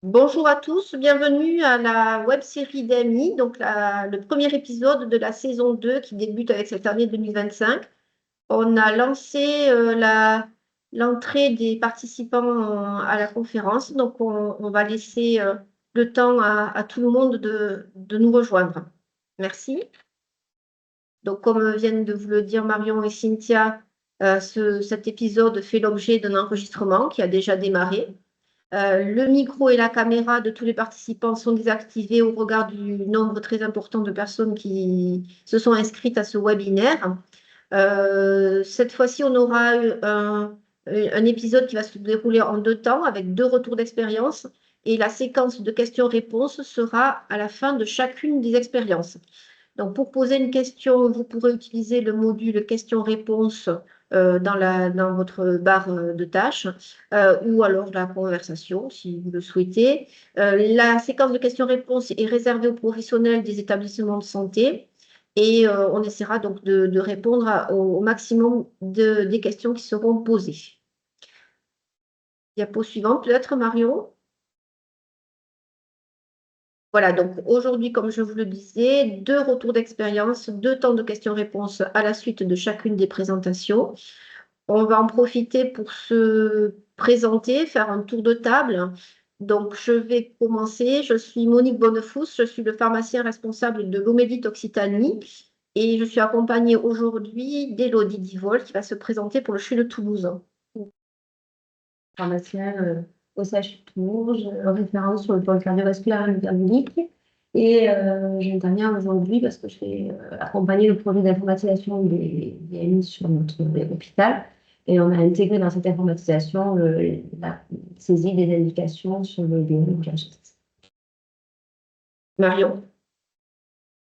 Bonjour à tous, bienvenue à la web-série d'AMI, donc le premier épisode de la saison 2 qui débute avec cette année 2025. On a lancé l'entrée des participants à la conférence, donc on va laisser le temps à tout le monde de nous rejoindre. Merci. Donc, comme viennent de vous le dire Marion et Cynthia, cet épisode fait l'objet d'un enregistrement qui a déjà démarré. Le micro et la caméra de tous les participants sont désactivés au regard du nombre très important de personnes qui se sont inscrites à ce webinaire. Cette fois-ci, on aura un épisode qui va se dérouler en 2 temps avec 2 retours d'expérience et la séquence de questions-réponses sera à la fin de chacune des expériences. Donc, pour poser une question, vous pourrez utiliser le module questions-réponses dans votre barre de tâches ou alors la conversation si vous le souhaitez. La séquence de questions-réponses est réservée aux professionnels des établissements de santé et on essaiera donc de répondre au maximum des questions qui seront posées. Diapo suivante, peut-être, Marion? Voilà, donc aujourd'hui, comme je vous le disais, 2 retours d'expérience, 2 temps de questions-réponses à la suite de chacune des présentations. On va en profiter pour se présenter, faire un tour de table. Donc, je vais commencer. Je suis Monique Bonnefous, je suis le pharmacien responsable de l'Omédite Occitanie et je suis accompagnée aujourd'hui d'Élodie Divol qui va se présenter pour le CHU de Toulouse. Pharmacien au CHU de Toulouse, référence sur le pôle cardiovasculaire et métabolique. Et j'interviens aujourd'hui parce que je vais accompagner le projet d'informatisation des DMI sur notre hôpital. Et on a intégré dans cette informatisation la saisie des indications sur le DMI PHS. Marion.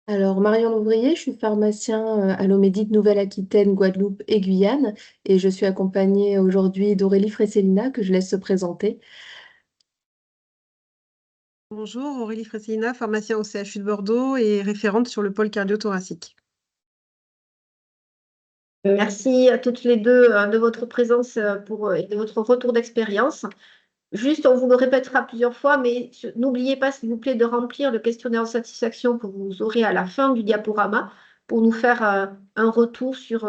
Alors, Marion Ouvrier, je suis pharmacien à l'Omédite Nouvelle-Aquitaine, Guadeloupe et Guyane. Et je suis accompagnée aujourd'hui d'Aurélie Fresselina, que je laisse se présenter. Bonjour, Aurélie Fresselina, pharmacien au CHU de Bordeaux et référente sur le pôle cardio-thoracique. Merci à toutes les deux de votre présence et de votre retour d'expérience. Juste, on vous le répétera plusieurs fois, mais n'oubliez pas, s'il vous plaît, de remplir le questionnaire de satisfaction que vous aurez à la fin du diaporama pour nous faire un retour sur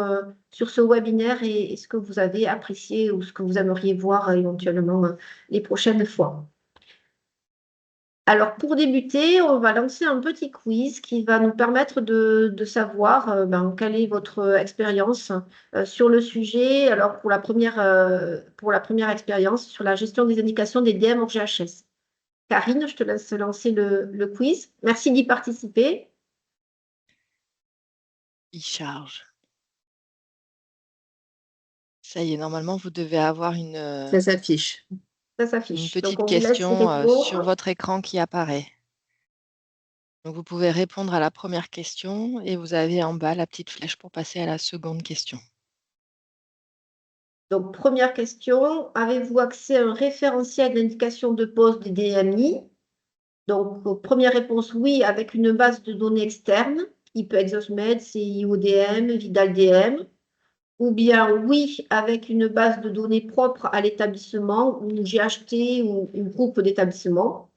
ce webinaire et ce que vous avez apprécié ou ce que vous aimeriez voir éventuellement les prochaines fois. Alors, pour débuter, on va lancer un petit quiz qui va nous permettre de savoir quelle est votre expérience sur le sujet. Alors, pour la première expérience, sur la gestion des indications des DM hors GHS. Karine, je te laisse lancer le quiz. Merci d'y participer. Il charge. Ça y est, normalement, vous devez avoir Ça s'affiche. Ça une s'affiche. Donc, petite on vous laisse y question sur répondre. votre écran qui apparaît. Donc, vous pouvez répondre à la première question et vous avez en bas la petite flèche pour passer à la seconde question. Donc, première question, avez-vous accès à un référentiel d'indication de pose des DMI? Donc, première réponse, oui, avec une base de données externe, type ExosMed, CIODM, VidalDM. Ou bien oui, avec une base de données propre à l'établissement, ou GHT ou groupe d'établissement.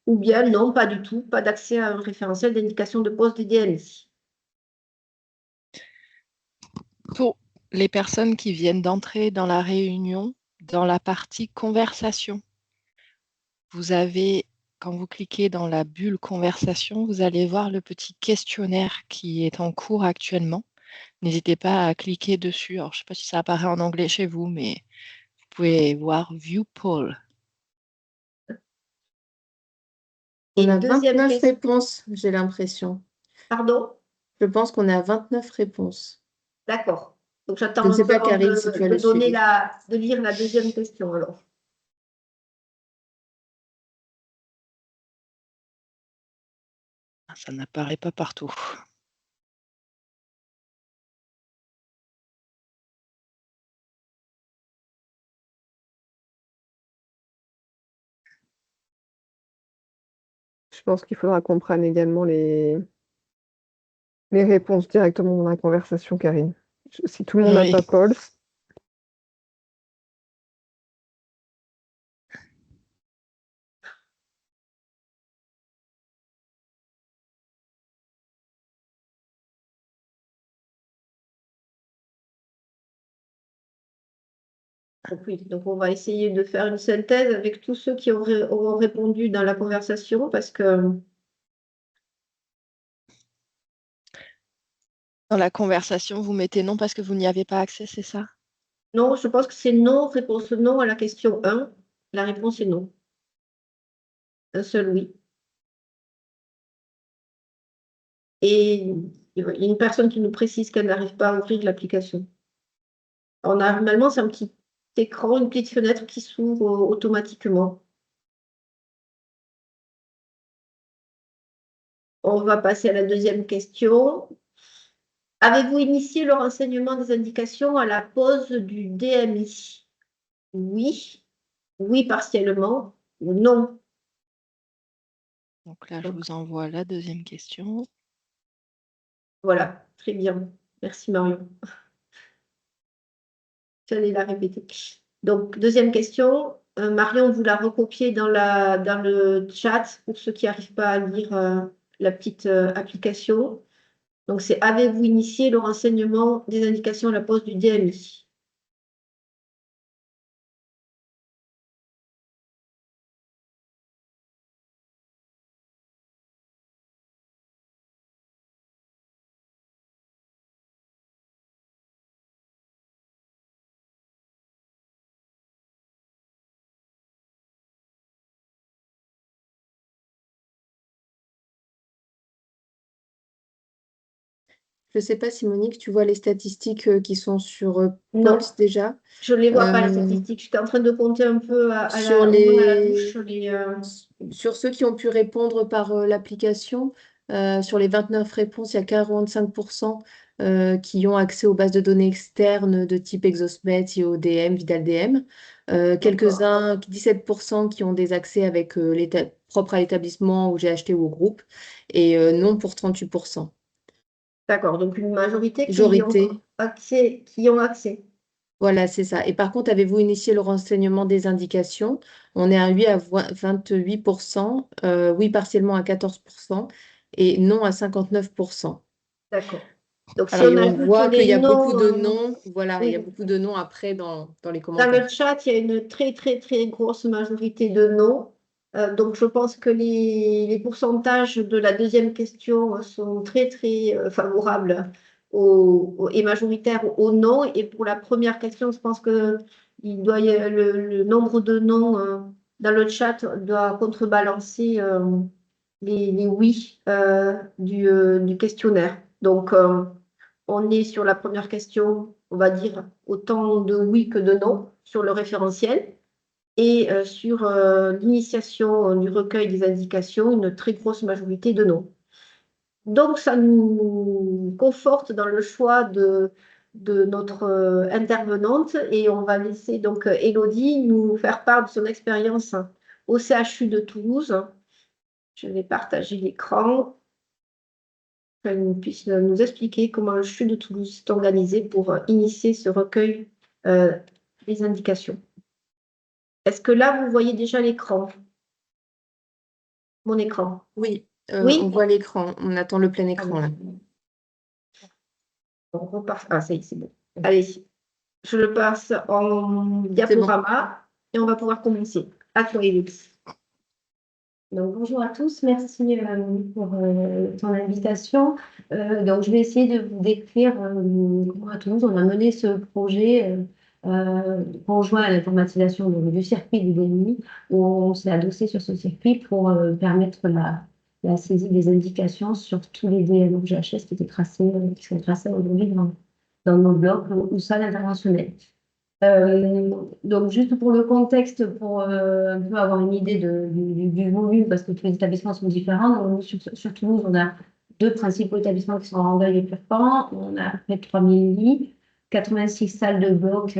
Ou bien non, pas du tout, pas d'accès à un référentiel d'indication de poste des DMI. Pour les personnes qui viennent d'entrer dans la réunion, dans la partie conversation, vous avez, quand vous cliquez dans la bulle conversation, vous allez voir le petit questionnaire qui est en cours actuellement. N'hésitez pas à cliquer dessus. Alors, je ne sais pas si ça apparaît en anglais chez vous, mais vous pouvez voir View Poll. On Et a deuxième 29 question. réponses, j'ai l'impression. Pardon? Je pense qu'on est à 29 réponses. D'accord. Donc Je j'attends ne un sais peu pas, avant Karine, si tu as le suivi. de lire la deuxième question alors. Ça n'apparaît pas partout. Je pense qu'il faudra qu'on prenne également les réponses directement dans la conversation, Karine. Si tout le monde n'a Oui. pas Paul. Oui, donc on va essayer de faire une synthèse avec tous ceux qui auront répondu dans la conversation parce que Dans la conversation, vous mettez non parce que vous n'y avez pas accès, c'est ça? non, je pense que c'est non, réponse non à la question 1. La réponse est non. Un seul oui. Et il y a une personne qui nous précise qu'elle n'arrive pas à ouvrir l'application. Normalement, c'est un petit écran, une petite fenêtre qui s'ouvre automatiquement. On va passer à la deuxième question. Avez-vous initié le renseignement des indications à la pose du DMI? Oui, oui partiellement, ou non. Donc là, je Donc, vous envoie la deuxième question. voilà, très bien. Merci Marion. J'allais la répéter. Donc, deuxième question. Marion, vous la recopiez dans le chat pour ceux qui n'arrivent pas à lire la petite application. Donc, c'est avez-vous initié le renseignement des indications à la pose du DMI? Je ne sais pas si Monique, tu vois les statistiques qui sont sur Non, Pulse déjà. je ne les vois pas, les Euh, statistiques. J'étais en train de compter un peu sur aux mains à la les... bouche Sur ceux qui ont pu répondre par l'application, sur les 29 réponses, il y a 45% qui ont accès aux bases de données externes de type Exosmet, IODM, VidalDM. D'accord. Quelques-uns, 17% qui ont des accès avec propre à l'établissement, au GHT ou au groupe, et non pour 38%. D'accord, donc une majorité qui ont Majorité. accès, qui ont accès. Voilà, c'est ça. Et par contre, avez-vous initié le renseignement des indications? On est à oui à 28%, oui partiellement à 14% et non à 59%. D'accord. Donc, si Alors, on et on ajoute voit qu'il y les a beaucoup noms, de noms. Voilà, il y a oui, beaucoup de noms après dans les dans commentaires. le chat, il y a une très, très, très grosse majorité de noms. Donc, je pense que les pourcentages de la deuxième question sont très, très favorables et majoritaires au non. Et pour la première question, je pense que le nombre de noms dans le chat doit contrebalancer les oui du questionnaire. Donc, on est sur la première question, on va dire autant de oui que de non sur le référentiel. Et sur l'initiation du recueil des indications, une très grosse majorité de non. Donc, ça nous conforte dans le choix de notre intervenante et on va laisser donc Élodie nous faire part de son expérience au CHU de Toulouse. Je vais partager l'écran. Qu'elle puisse nous expliquer comment le CHU de Toulouse s'est organisé pour initier ce recueil euh, des indications. Est-ce que là, vous voyez déjà l'écran, mon écran? Oui, on Oui? voit l'écran. On attend le plein écran là. On repart. Ah, ça y est, c'est bon. Allez, je le passe en C'est bon. diaporama et on va pouvoir commencer. À toi, Élix. Donc, bonjour à tous, merci pour ton invitation. Donc, je vais essayer de vous décrire comment à Toulouse on a mené ce projet conjoint à l'informatisation du circuit du DNI, où on s'est adossé sur ce circuit pour permettre la saisie des indications sur tous les DNO GHS qui sont tracés aujourd'hui dans nos blocs ou salles interventionnelles. Donc, juste pour le contexte, pour un peu avoir une idée du volume, parce que tous les établissements sont différents. Donc, sur Toulouse, on a deux principaux établissements qui sont en Rangueil et Purpan. On a près de 3000 lits, 86 salles de bloc,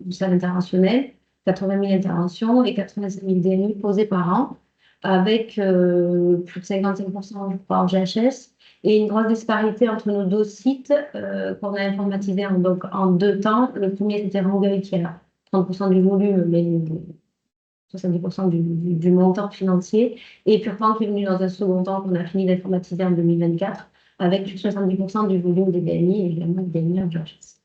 salles interventionnelles, 80 000 interventions et 85 000 DNI posés par an, avec plus de 55% je crois, en GHS et une grosse disparité entre nos deux sites qu'on a informatisés en deux temps. Le premier, c'était Rangueil qui a 30% du volume, mais 70% du montant financier. Et Purpan qui est venu dans un second temps qu'on a fini d'informatiser en 2024 avec plus de 70% du volume des DMI et également des DMI en GHS.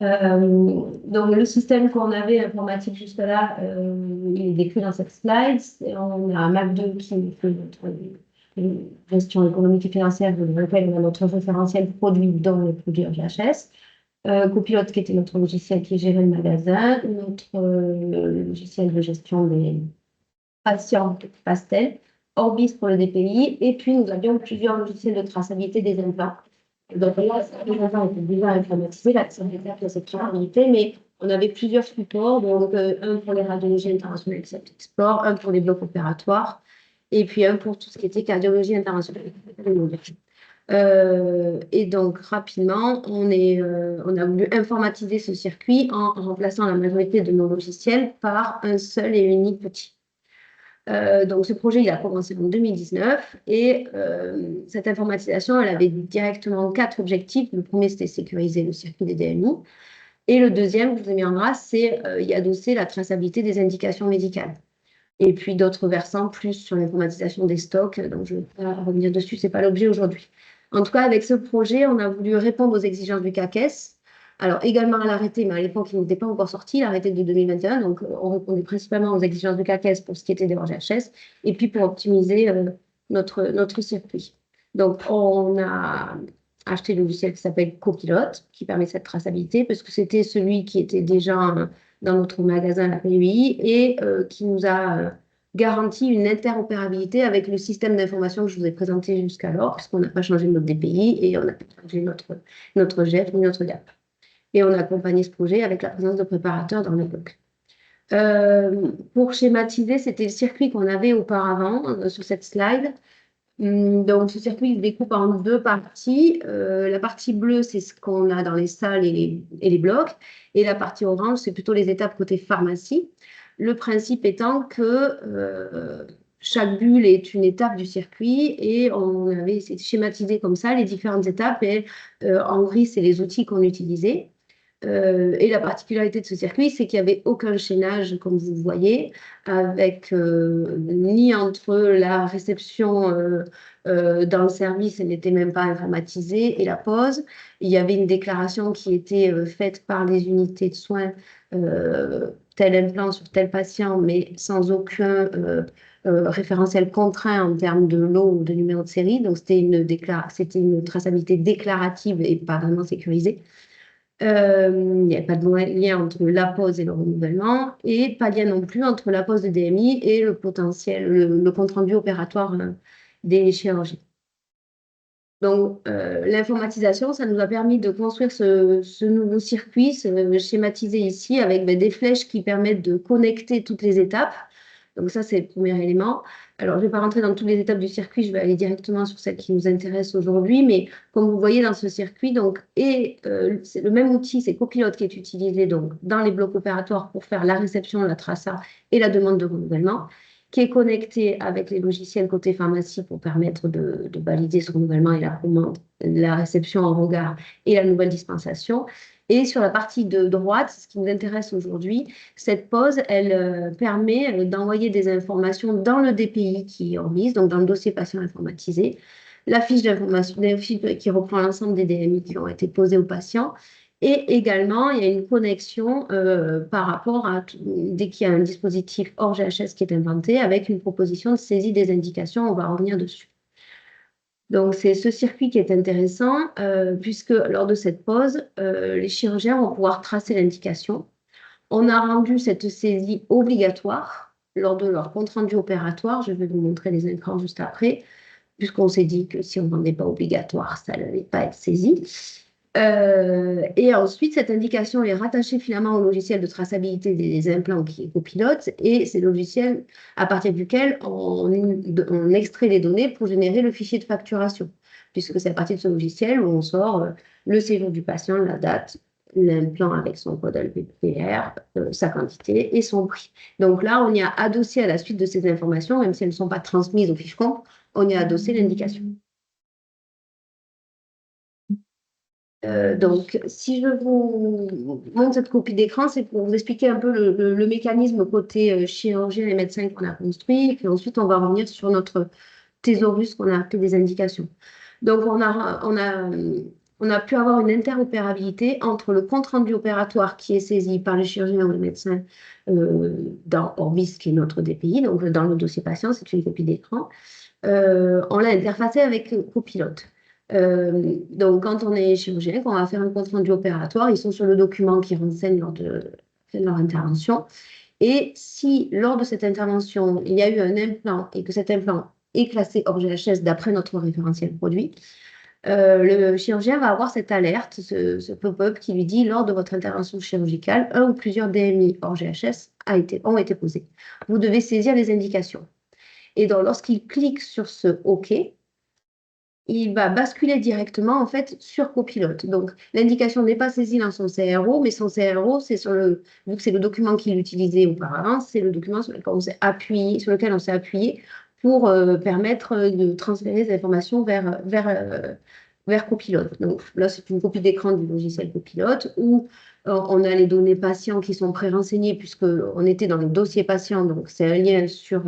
Donc, le système qu'on avait informatique jusque-là, il est décrit dans cette slide. On a un MAP2 qui fait notre gestion économique et financière, je le rappelle, on a notre référentiel produit dans les produits GHS. Copilote qui était notre logiciel qui gérait le magasin, notre logiciel de gestion des patients Pastel, Orbis pour le DPI, et puis nous avions plusieurs logiciels de traçabilité des implants. Donc là, les implants étaient déjà informatisés, la étape de cette traçabilité, mais on avait plusieurs supports, donc un pour les radiologies internationales Accept Explore, un pour les blocs opératoires, et puis un pour tout ce qui était cardiologie internationale. Et donc, rapidement, on a voulu informatiser ce circuit en remplaçant la majorité de nos logiciels par un seul et unique outil. Donc, ce projet, il a commencé en 2019 et cette informatisation, elle avait directement 4 objectifs. Le premier, c'était sécuriser le circuit des DMI. Et le deuxième, que je vous ai mis en gras, c'est y adosser la traçabilité des indications médicales. Et puis d'autres versants plus sur l'informatisation des stocks. Donc, je ne vais pas revenir dessus, ce n'est pas l'objet aujourd'hui. En tout cas, avec ce projet, on a voulu répondre aux exigences du CAQES. Alors, également à l'arrêté, mais à l'époque, il n'était pas encore sorti, l'arrêté de 2021. Donc, on répondait principalement aux exigences du CAQES pour ce qui était des RGHS et puis pour optimiser notre circuit. Donc, on a acheté le logiciel qui s'appelle Copilote, qui permet cette traçabilité, parce que c'était celui qui était déjà dans notre magasin, la PUI, et qui nous a garanti une interopérabilité avec le système d'information que je vous ai présenté jusqu'alors, puisqu'on n'a pas changé notre DPI et on n'a pas changé notre GEF ni notre GAP. Et on a accompagné ce projet avec la présence de préparateurs dans le bloc. Pour schématiser, c'était le circuit qu'on avait auparavant sur cette slide. Donc, ce circuit se découpe en 2 parties. La partie bleue, c'est ce qu'on a dans les salles et les blocs. Et la partie orange, c'est plutôt les étapes côté pharmacie. Le principe étant que chaque bulle est une étape du circuit et on avait essayé de schématiser comme ça les différentes étapes. Et en gris, c'est les outils qu'on utilisait. Et la particularité de ce circuit, c'est qu'il n'y avait aucun chaînage, comme vous voyez, avec ni entre la réception dans le service, elle n'était même pas informatisée, et la pause. Il y avait une déclaration qui était faite par les unités de soins, tel implant sur tel patient, mais sans aucun référentiel contraint en termes de lot ou de numéro de série. Donc, c'était une traçabilité déclarative et pas vraiment sécurisée. Il n'y a pas de lien entre la pause et le renouvellement, et pas de lien non plus entre la pause de DMI et le potentiel, le compte-rendu opératoire des chirurgiens. Donc, l'informatisation, ça nous a permis de construire ce nouveau circuit, schématisé ici, avec des flèches qui permettent de connecter toutes les étapes. Donc ça, c'est le premier élément. Alors, je ne vais pas rentrer dans toutes les étapes du circuit, je vais aller directement sur celle qui nous intéresse aujourd'hui. Mais comme vous voyez dans ce circuit, c'est le même outil, c'est Copilote qui est utilisé donc, dans les blocs opératoires pour faire la réception, la traça et la demande de renouvellement, qui est connecté avec les logiciels côté pharmacie pour permettre de valider ce renouvellement et la commande, la réception en regard et la nouvelle dispensation. Et sur la partie de droite, ce qui nous intéresse aujourd'hui, cette pause, elle permet d'envoyer des informations dans le DPI qui est en mise, donc dans le dossier patient informatisé, la fiche d'information qui reprend l'ensemble des DMI qui ont été posés aux patients. Et également, il y a une connexion par rapport à dès qu'il y a un dispositif hors GHS qui est inventé, avec une proposition de saisie des indications, on va revenir dessus. Donc, c'est ce circuit qui est intéressant, puisque lors de cette pause, les chirurgiens vont pouvoir tracer l'indication. On a rendu cette saisie obligatoire lors de leur compte-rendu opératoire. Je vais vous montrer les écrans juste après, puisqu'on s'est dit que si on ne rendait pas obligatoire, ça n'allait pas être saisi. Et ensuite, cette indication est rattachée finalement au logiciel de traçabilité des implants qui est Copilote, et c'est le logiciel à partir duquel on extrait les données pour générer le fichier de facturation, puisque c'est à partir de ce logiciel où on sort le séjour du patient, la date, l'implant avec son code LPPR, sa quantité et son prix. Donc là, on y a adossé à la suite de ces informations, même si elles ne sont pas transmises au fiche compte, on y a adossé l'indication. Donc, si je vous montre cette copie d'écran, c'est pour vous expliquer un peu le mécanisme côté chirurgien et médecin qu'on a construit. Et puis ensuite, on va revenir sur notre thésaurus qu'on a appelé des indications. Donc, on a on a pu avoir une interopérabilité entre le compte-rendu opératoire qui est saisi par le chirurgien ou le médecin dans Orbis, qui est notre DPI, donc dans le dossier patient, c'est une copie d'écran. On l'a interfacé avec Copilote. Donc, quand on est chirurgien, quand on va faire un compte-rendu opératoire, ils sont sur le document qui renseigne lors de leur intervention. Et si, lors de cette intervention, il y a eu un implant et que cet implant est classé hors GHS d'après notre référentiel produit, le chirurgien va avoir cette alerte, ce pop-up qui lui dit, lors de votre intervention chirurgicale, un ou plusieurs DMI hors GHS ont été posés. Vous devez saisir les indications. Et donc, lorsqu'il clique sur ce OK, il va basculer directement en fait sur Copilote. Donc, l'indication n'est pas saisie dans son CRO, mais son CRO, c'est vu que c'est le document qu'il utilisait auparavant, c'est le document sur lequel on s'est appuyé pour permettre de transférer les informations vers Copilote. Donc là, c'est une copie d'écran du logiciel Copilote où on a les données patients qui sont pré-renseignées puisqu'on était dans le dossier patient, donc c'est un lien sur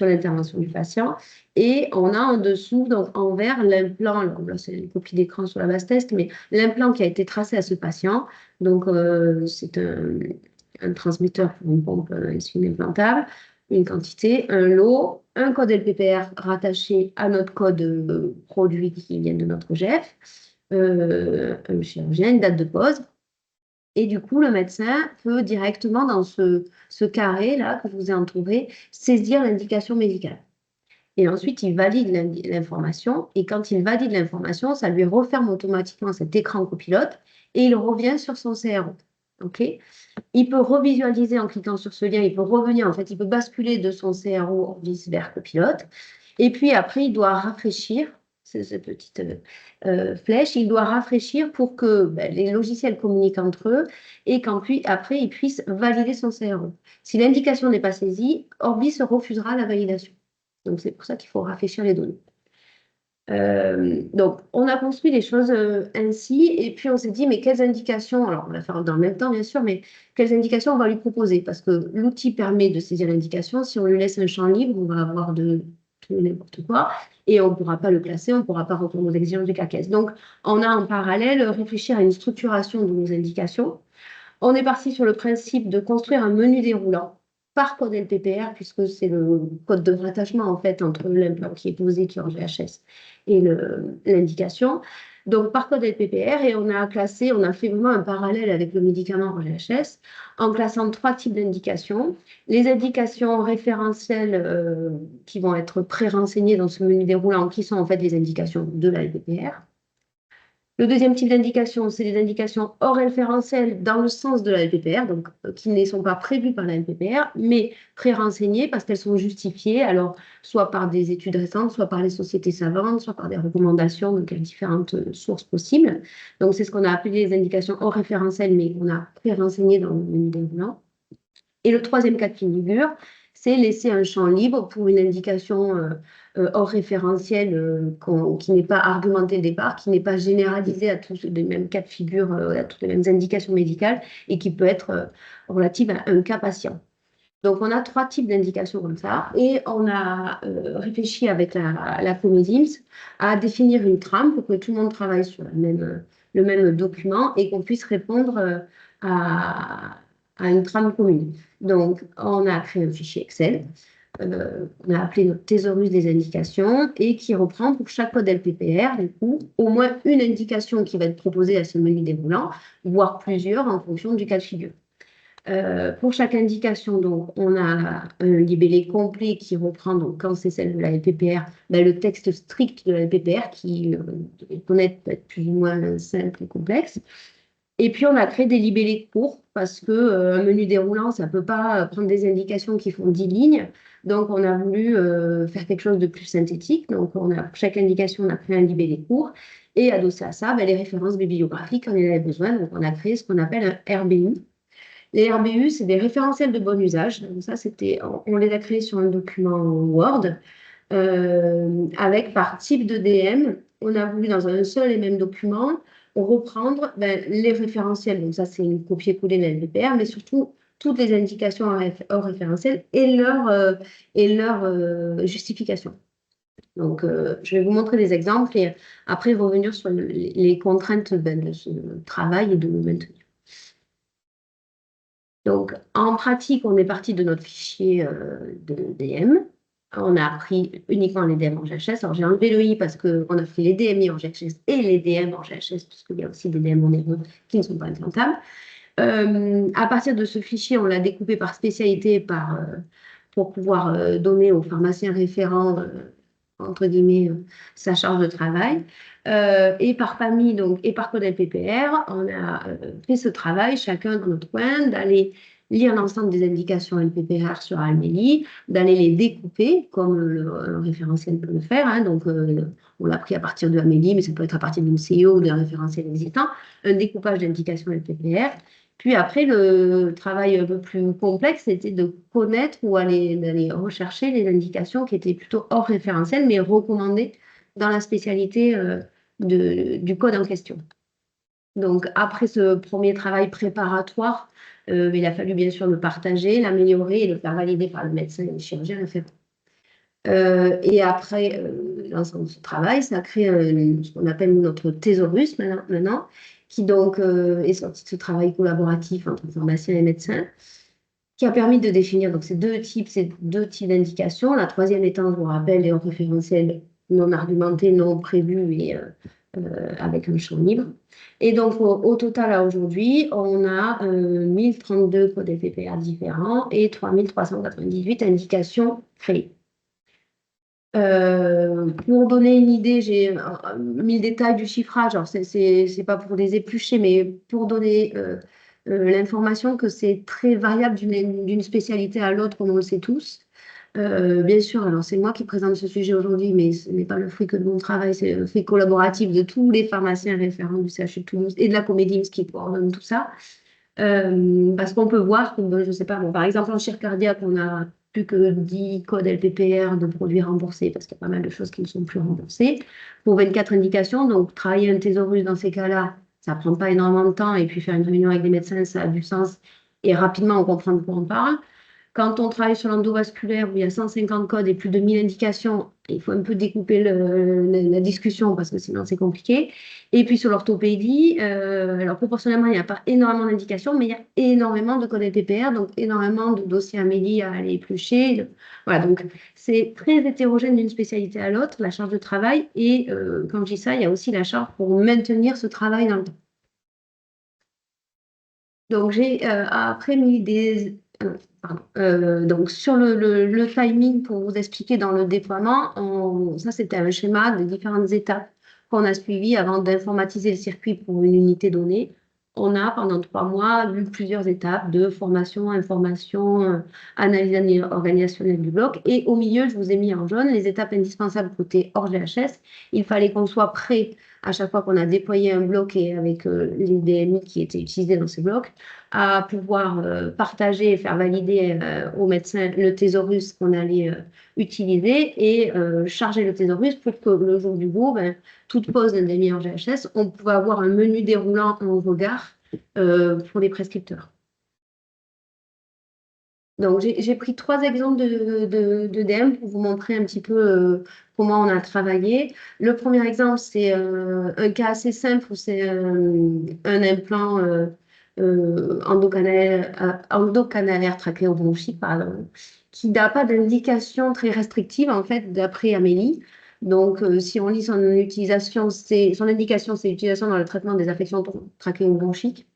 l'intervention du patient. Et on a en dessous, donc en vert, l'implant, là c'est une copie d'écran sur la base test, mais l'implant qui a été tracé à ce patient, donc c'est un transmetteur pour une pompe insuline implantable, une quantité, un lot, un code LPPR rattaché à notre code produit qui vient de notre GF, un chirurgien, une date de pause. Et du coup, le médecin peut directement, dans ce carré-là que je vous ai entouré, saisir l'indication médicale. Et ensuite, il valide l'information. Et quand il valide l'information, ça lui referme automatiquement cet écran copilote et il revient sur son CRO. Okay, il peut revisualiser en cliquant sur ce lien, il peut revenir, en fait, il peut basculer de son CRO Orbis vers copilote. Et puis après, il doit rafraîchir cette petite flèche, il doit rafraîchir pour que les logiciels communiquent entre eux et qu'après, ils puissent valider son CRO. Si l'indication n'est pas saisie, Orbis refusera la validation. Donc, c'est pour ça qu'il faut rafraîchir les données. Donc, on a construit les choses ainsi, et puis on s'est dit, mais quelles indications, alors on va faire dans le même temps bien sûr, mais quelles indications on va lui proposer? Parce que l'outil permet de saisir l'indication. Si on lui laisse un champ libre, on va avoir de tout et n'importe quoi, et on ne pourra pas le classer, on ne pourra pas répondre aux exigences du CAQES. Donc, on a en parallèle réfléchi à une structuration de nos indications. On est parti sur le principe de construire un menu déroulant par code LPPR, puisque c'est le code de rattachement en fait entre l'implant qui est posé, qui est en GHS, et l'indication. Donc par code LPPR, et on a fait vraiment un parallèle avec le médicament en GHS, en classant 3 types d'indications. Les indications référentielles qui vont être pré-renseignées dans ce menu déroulant, qui sont en fait les indications de la LPPR. Le deuxième type d'indication, c'est les indications hors référentielles dans le sens de la LPPR, donc qui ne sont pas prévues par la LPPR, mais pré-renseignées parce qu'elles sont justifiées, alors soit par des études récentes, soit par les sociétés savantes, soit par des recommandations, donc il y a différentes sources possibles. Donc c'est ce qu'on a appelé les indications hors référentielles, mais qu'on a pré-renseignées dans le menu déroulant. Et le troisième cas de figure, c'est laisser un champ libre pour une indication hors référentiel qui n'est pas argumentée au départ, qui n'est pas généralisée à tous les mêmes cas de figure, à toutes les mêmes indications médicales et qui peut être relative à un cas patient. Donc, on a 3 types d'indications comme ça et on a réfléchi avec la Comedims à définir une trame pour que tout le monde travaille sur le même document et qu'on puisse répondre à une trame commune. Donc, on a créé un fichier Excel, on a appelé notre thésaurus des indications et qui reprend pour chaque code LPPR, du coup, au moins une indication qui va être proposée à ce menu déroulant, voire plusieurs en fonction du cas de figure. Pour chaque indication, donc, on a un libellé complet qui reprend, donc, quand c'est celle de la LPPR, le texte strict de la LPPR qui, connaître, peut être plus ou moins simple ou complexe. Et puis, on a créé des libellés courts parce qu'un menu déroulant, ça ne peut pas prendre des indications qui font 10 lignes. Donc, on a voulu faire quelque chose de plus synthétique. Donc, pour chaque indication, on a créé un libellé court. Et adossé à ça, les références bibliographiques, quand on en avait besoin. Donc, on a créé ce qu'on appelle un RBU. Les RBU, c'est des référentiels de bon usage. Donc, ça, on les a créés sur un document Word avec par type de DM. On a voulu, dans un seul et même document, reprendre les référentiels. Donc, ça, c'est une copier-coller de la LPPR, mais surtout toutes les indications hors référentiel et leur justification. Donc, je vais vous montrer des exemples et après revenir sur les contraintes de ce travail et de le maintenir. Donc, en pratique, on est parti de notre fichier de DM. On a pris uniquement les DM en GHS. Alors, j'ai enlevé le i parce qu'on a pris les DMI en GHS et les DM en GHS, parce qu'il y a aussi des DM onéreux qui ne sont pas implantables. À partir de ce fichier, on l'a découpé par spécialité pour pouvoir donner aux pharmaciens référents, entre guillemets, sa charge de travail. Et par famille donc, et par code LPPR, on a fait ce travail, chacun dans notre coin, d'aller lire l'ensemble des indications LPPR sur Almeli, d'aller les découper, comme le référentiel peut le faire. Hein. Donc, on l'a pris à partir de Amélie, mais ça peut être à partir d'une CEO ou d'un référentiel existant, un découpage d'indications LPPR. Puis après, le travail un peu plus complexe, c'était de connaître ou d'aller rechercher les indications qui étaient plutôt hors référentiel, mais recommandées dans la spécialité du code en question. Donc, après ce premier travail préparatoire, il a fallu bien sûr le partager, l'améliorer et le faire valider par le médecin et le chirurgien référent. Et après l'ensemble de ce travail, ça crée ce qu'on appelle notre thésaurus maintenant, qui donc est sorti de ce travail collaboratif entre pharmaciens et médecins, qui a permis de définir donc, ces deux types d'indications. La troisième étant, je vous rappelle, les référentiels non argumentés, non prévus et avec un champ libre. Et donc, au total, à aujourd'hui, on a 1032 codes LPPR différents et 3398 indications créées. Pour donner une idée, j'ai mis le détail du chiffrage. Alors, c'est pas pour les éplucher, mais pour donner l'information que c'est très variable d'une spécialité à l'autre, comme on le sait tous. Bien sûr, alors c'est moi qui présente ce sujet aujourd'hui, mais ce n'est pas le fruit que de mon travail, c'est le fruit collaboratif de tous les pharmaciens référents du CHU de Toulouse et de la Comédie qui coordonne tout ça. Parce qu'on peut voir que, je ne sais pas, bon, par exemple, en chirurgie cardiaque, on a plus que 10 codes LPPR de produits remboursés, parce qu'il y a pas mal de choses qui ne sont plus remboursées, pour 24 indications. Donc, travailler un thésaurus dans ces cas-là, ça ne prend pas énormément de temps, et puis faire une réunion avec des médecins, ça a du sens, et rapidement, on comprend de quoi on parle. Quand on travaille sur l'endovasculaire, où il y a 150 codes et plus de 1000 indications, il faut un peu découper la discussion parce que sinon c'est compliqué. Et puis sur l'orthopédie, alors proportionnellement, il n'y a pas énormément d'indications, mais il y a énormément de codes LPPR, donc énormément de dossiers Amélie à aller éplucher. Voilà, donc c'est très hétérogène d'une spécialité à l'autre, la charge de travail. Et quand je dis ça, il y a aussi la charge pour maintenir ce travail dans le temps. Donc j'ai après mis des... donc sur le timing pour vous expliquer dans le déploiement, ça c'était un schéma de différentes étapes qu'on a suivies avant d'informatiser le circuit pour une unité donnée. On a pendant 3 mois vu plusieurs étapes de formation, information, analyse organisationnelle du bloc. Et au milieu, je vous ai mis en jaune les étapes indispensables côté hors GHS. Il fallait qu'on soit prêt à chaque fois qu'on a déployé un bloc et avec les DMI qui étaient utilisés dans ces blocs, à pouvoir partager et faire valider aux médecins le thésaurus qu'on allait utiliser et charger le thésaurus pour que le jour du bout, toute pause d'un DMI en GHS, on pouvait avoir un menu déroulant en regard pour les prescripteurs. Donc, j'ai pris 3 exemples de DM pour vous montrer un petit peu comment on a travaillé. Le premier exemple, c'est un cas assez simple où c'est un implant endocanalaire trachéobronchique, pardon, qui n'a pas d'indication très restrictive, en fait, d'après Amélie. Donc, si on lit son utilisation, son indication, c'est l'utilisation dans le traitement des affections trachéobronchiques.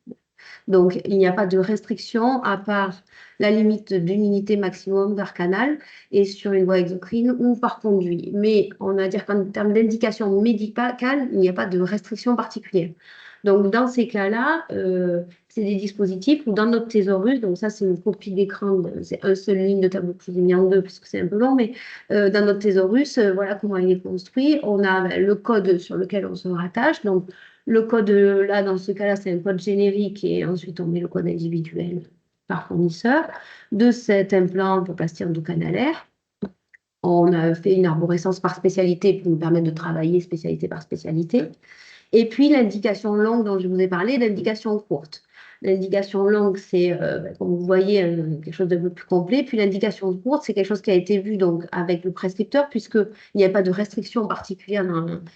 Donc, il n'y a pas de restriction à part la limite d'une unité maximum par canal et sur une voie exocrine ou par conduit. Mais on va dire qu'en termes d'indication médicale, il n'y a pas de restriction particulière. Donc, dans ces cas-là, c'est des dispositifs où dans notre thésaurus, donc ça, c'est une copie d'écran, c'est un seul ligne de tableau que je vous ai mis en deux parce que c'est un peu long, mais dans notre thésaurus, voilà comment il est construit. On a le code sur lequel on se rattache. Donc, le code, là, dans ce cas-là, c'est un code générique et ensuite on met le code individuel par fournisseur de cet implant pour plastie endocanalaire. On a fait une arborescence par spécialité pour nous permettre de travailler spécialité par spécialité. Et puis l'indication longue dont je vous ai parlé, l'indication courte. L'indication longue, c'est, comme vous voyez, quelque chose de peu plus complet. Puis l'indication courte, c'est quelque chose qui a été vu donc, avec le prescripteur, puisqu'il n'y a pas de restriction particulière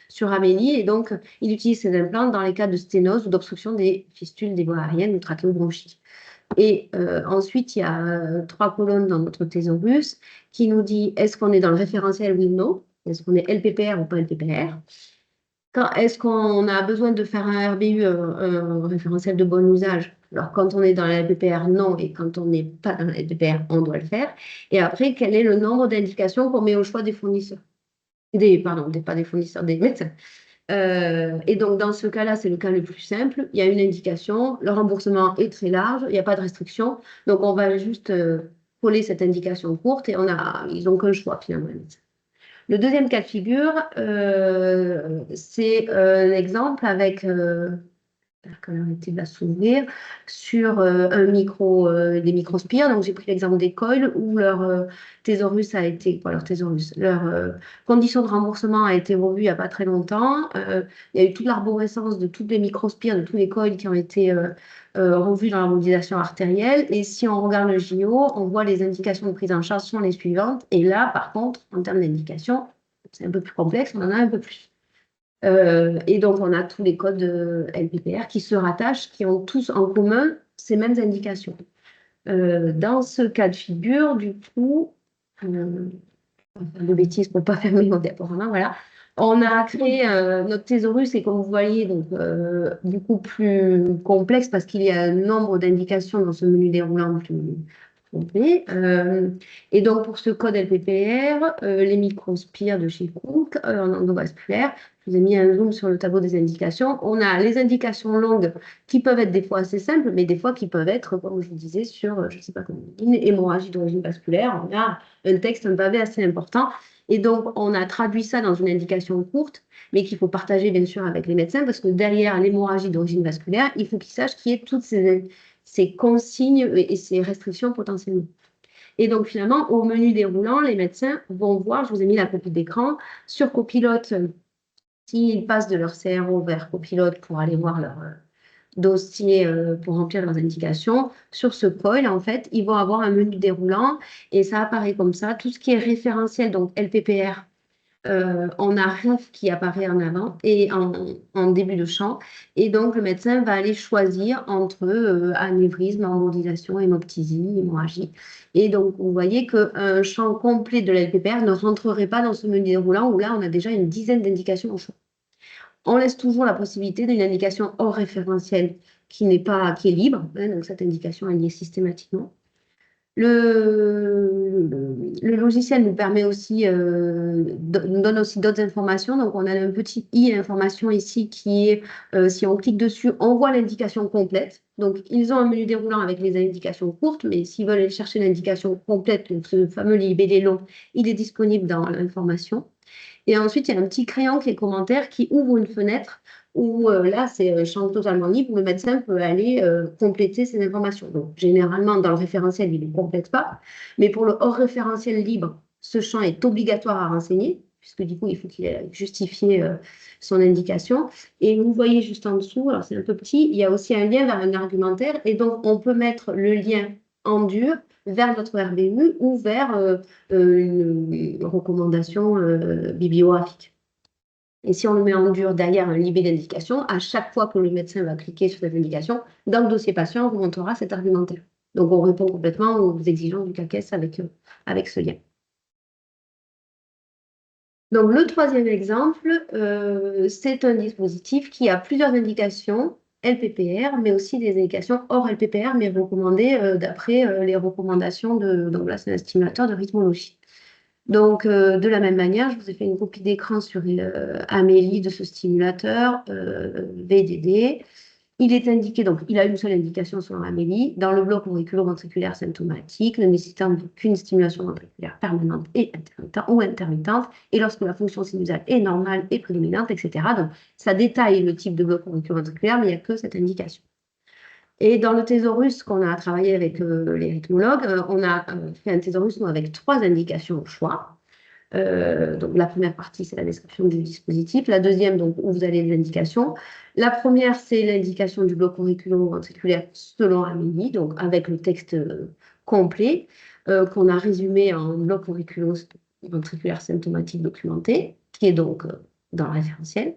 sur Amélie. Et donc, il utilise ces implants dans les cas de sténose ou d'obstruction des fistules des voies aériennes ou trachéobronchiques. Et ensuite, il y a 3 colonnes dans notre thésaurus qui nous dit est-ce qu'on est dans le référentiel, oui ou non? Est-ce qu'on est LPPR ou pas LPPR? Est-ce qu'on a besoin de faire un RBU, un référentiel de bon usage? Alors, quand on est dans la LPPR, non, et quand on n'est pas dans la LPPR, on doit le faire. Et après, quel est le nombre d'indications qu'on met au choix des fournisseurs? Pas des fournisseurs, des médecins. Et donc, dans ce cas-là, c'est le cas le plus simple. Il y a une indication, le remboursement est très large, il n'y a pas de restriction. Donc, on va juste coller cette indication courte et ils n'ont qu'un choix finalement. Le deuxième cas de figure, c'est un exemple avec, de la s'ouvrir, sur des microspires. Donc, j'ai pris l'exemple des coils où leur thésaurus a été, pas leur thésaurus, leur condition de remboursement a été revue il n'y a pas très longtemps. Il y a eu toute l'arborescence de toutes les microspires, de tous les coils qui ont été revus dans la modélisation artérielle. Et si on regarde le JO, on voit les indications de prise en charge sont les suivantes. Et là, par contre, en termes d'indications, c'est un peu plus complexe, on en a un peu plus. Et donc, on a tous les codes LPPR qui se rattachent, qui ont tous en commun ces mêmes indications. Dans ce cas de figure, du coup, de bêtises pour ne pas fermer mon diaporama, voilà. On a créé notre thésaurus, et comme vous voyez, donc, beaucoup plus complexe parce qu'il y a un nombre d'indications dans ce menu déroulant plus complet. Et donc, pour ce code LPPR, les microspires de chez Cook, en endovasculaire, je vous ai mis un zoom sur le tableau des indications. On a les indications longues qui peuvent être des fois assez simples, mais des fois qui peuvent être, comme je vous disais, sur, je ne sais pas comment on dit, une hémorragie d'origine vasculaire. On a un texte, un pavé assez important. Et donc, on a traduit ça dans une indication courte, mais qu'il faut partager, bien sûr, avec les médecins, parce que derrière l'hémorragie d'origine vasculaire, il faut qu'ils sachent qu'il y ait toutes ces consignes et ces restrictions potentiellement. Et donc, finalement, au menu déroulant, les médecins vont voir, je vous ai mis la copie d'écran, sur copilote, s'ils passent de leur CRO vers copilote pour aller voir leur dossier pour remplir leurs indications, sur ce coil, en fait, ils vont avoir un menu déroulant et ça apparaît comme ça. Tout ce qui est référentiel, donc LPPR, on a REF qui apparaît en avant et en début de champ. Et donc, le médecin va aller choisir entre anévrisme, embolisation, hémoptysie, hémorragie. Et donc, vous voyez qu'un champ complet de la LPPR ne rentrerait pas dans ce menu déroulant où là, on a déjà une dizaine d'indications au choix. On laisse toujours la possibilité d'une indication hors référentiel qui est libre. Hein, donc, cette indication, elle y est systématiquement. Le logiciel nous permet aussi, nous donne aussi d'autres informations. Donc, on a un petit i information ici qui est, si on clique dessus, on voit l'indication complète. Donc, ils ont un menu déroulant avec les indications courtes, mais s'ils veulent aller chercher l'indication complète, donc ce fameux libellé long, il est disponible dans l'information. Et ensuite, il y a un petit crayon qui est commentaire qui ouvre une fenêtre où là, c'est un champ totalement libre où le médecin peut aller compléter ces informations. Donc, généralement, dans le référentiel, il ne complète pas. Mais pour le hors référentiel libre, ce champ est obligatoire à renseigner, puisque du coup, il faut qu'il ait justifié son indication. Et vous voyez juste en dessous, alors c'est un peu petit, il y a aussi un lien vers un argumentaire. Et donc, on peut mettre le lien en dur vers notre RBU ou vers une recommandation bibliographique. Et si on le met en dur derrière un libellé d'indication, à chaque fois que le médecin va cliquer sur cette indication, dans le dossier patient, on remontera cet argumentaire. Donc, on répond complètement aux exigences du CAQES avec ce lien. Donc, le troisième exemple, c'est un dispositif qui a plusieurs indications LPPR, mais aussi des indications hors LPPR, mais recommandées d'après les recommandations donc là, c'est un stimulateur de rythmologie. Donc, de la même manière, je vous ai fait une copie d'écran sur Amélie de ce stimulateur VDD. Il est indiqué, donc il a une seule indication sur Amélie, dans le bloc auriculo-ventriculaire symptomatique, ne nécessitant qu'une stimulation ventriculaire permanente et intermittente, et lorsque la fonction sinusale est normale et prédominante, etc. Donc, ça détaille le type de bloc auriculo-ventriculaire, mais il n'y a que cette indication. Et dans le thésaurus qu'on a travaillé avec les rythmologues, on a fait un thésaurus avec 3 indications au choix. Donc, la première partie, c'est la description du dispositif. La deuxième, donc, où vous avez les indications. La première, c'est l'indication du bloc auriculo-ventriculaire selon Amélie, donc avec le texte complet qu'on a résumé en bloc auriculo-ventriculaire symptomatique documenté, qui est donc dans le référentiel.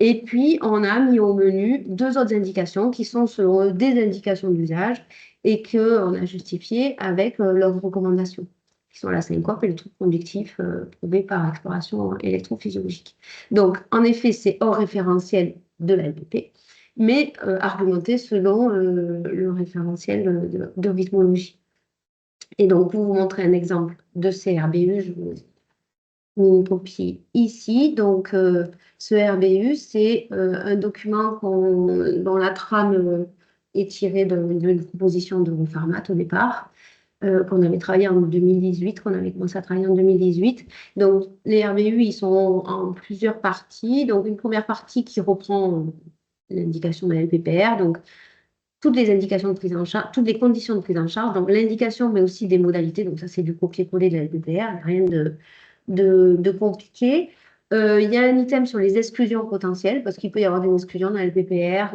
Et puis, on a mis au menu deux autres indications qui sont selon eux des indications d'usage et qu'on a justifiées avec leurs recommandations, qui sont la syncope et le trouble conductif prouvé par exploration électrophysiologique. Donc, en effet, c'est hors référentiel de la LPP, mais argumenté selon le référentiel de rythmologie. Et donc, pour vous montrer un exemple de CRBU, je vous une copie ici. Donc, ce RBU, c'est un document dont la trame est tirée d'une proposition de Pharmat au départ, qu'on avait travaillé en 2018, qu'on avait commencé à travailler en 2018. Donc, les RBU, ils sont en plusieurs parties. Donc, une première partie qui reprend l'indication de la LPPR, donc toutes les indications de prise en charge, toutes les conditions de prise en charge, donc l'indication, mais aussi des modalités. Donc, ça, c'est du copier-coller de la LPPR, rien de compliqué. Il y a un item sur les exclusions potentielles, parce qu'il peut y avoir des exclusions dans la LPPR.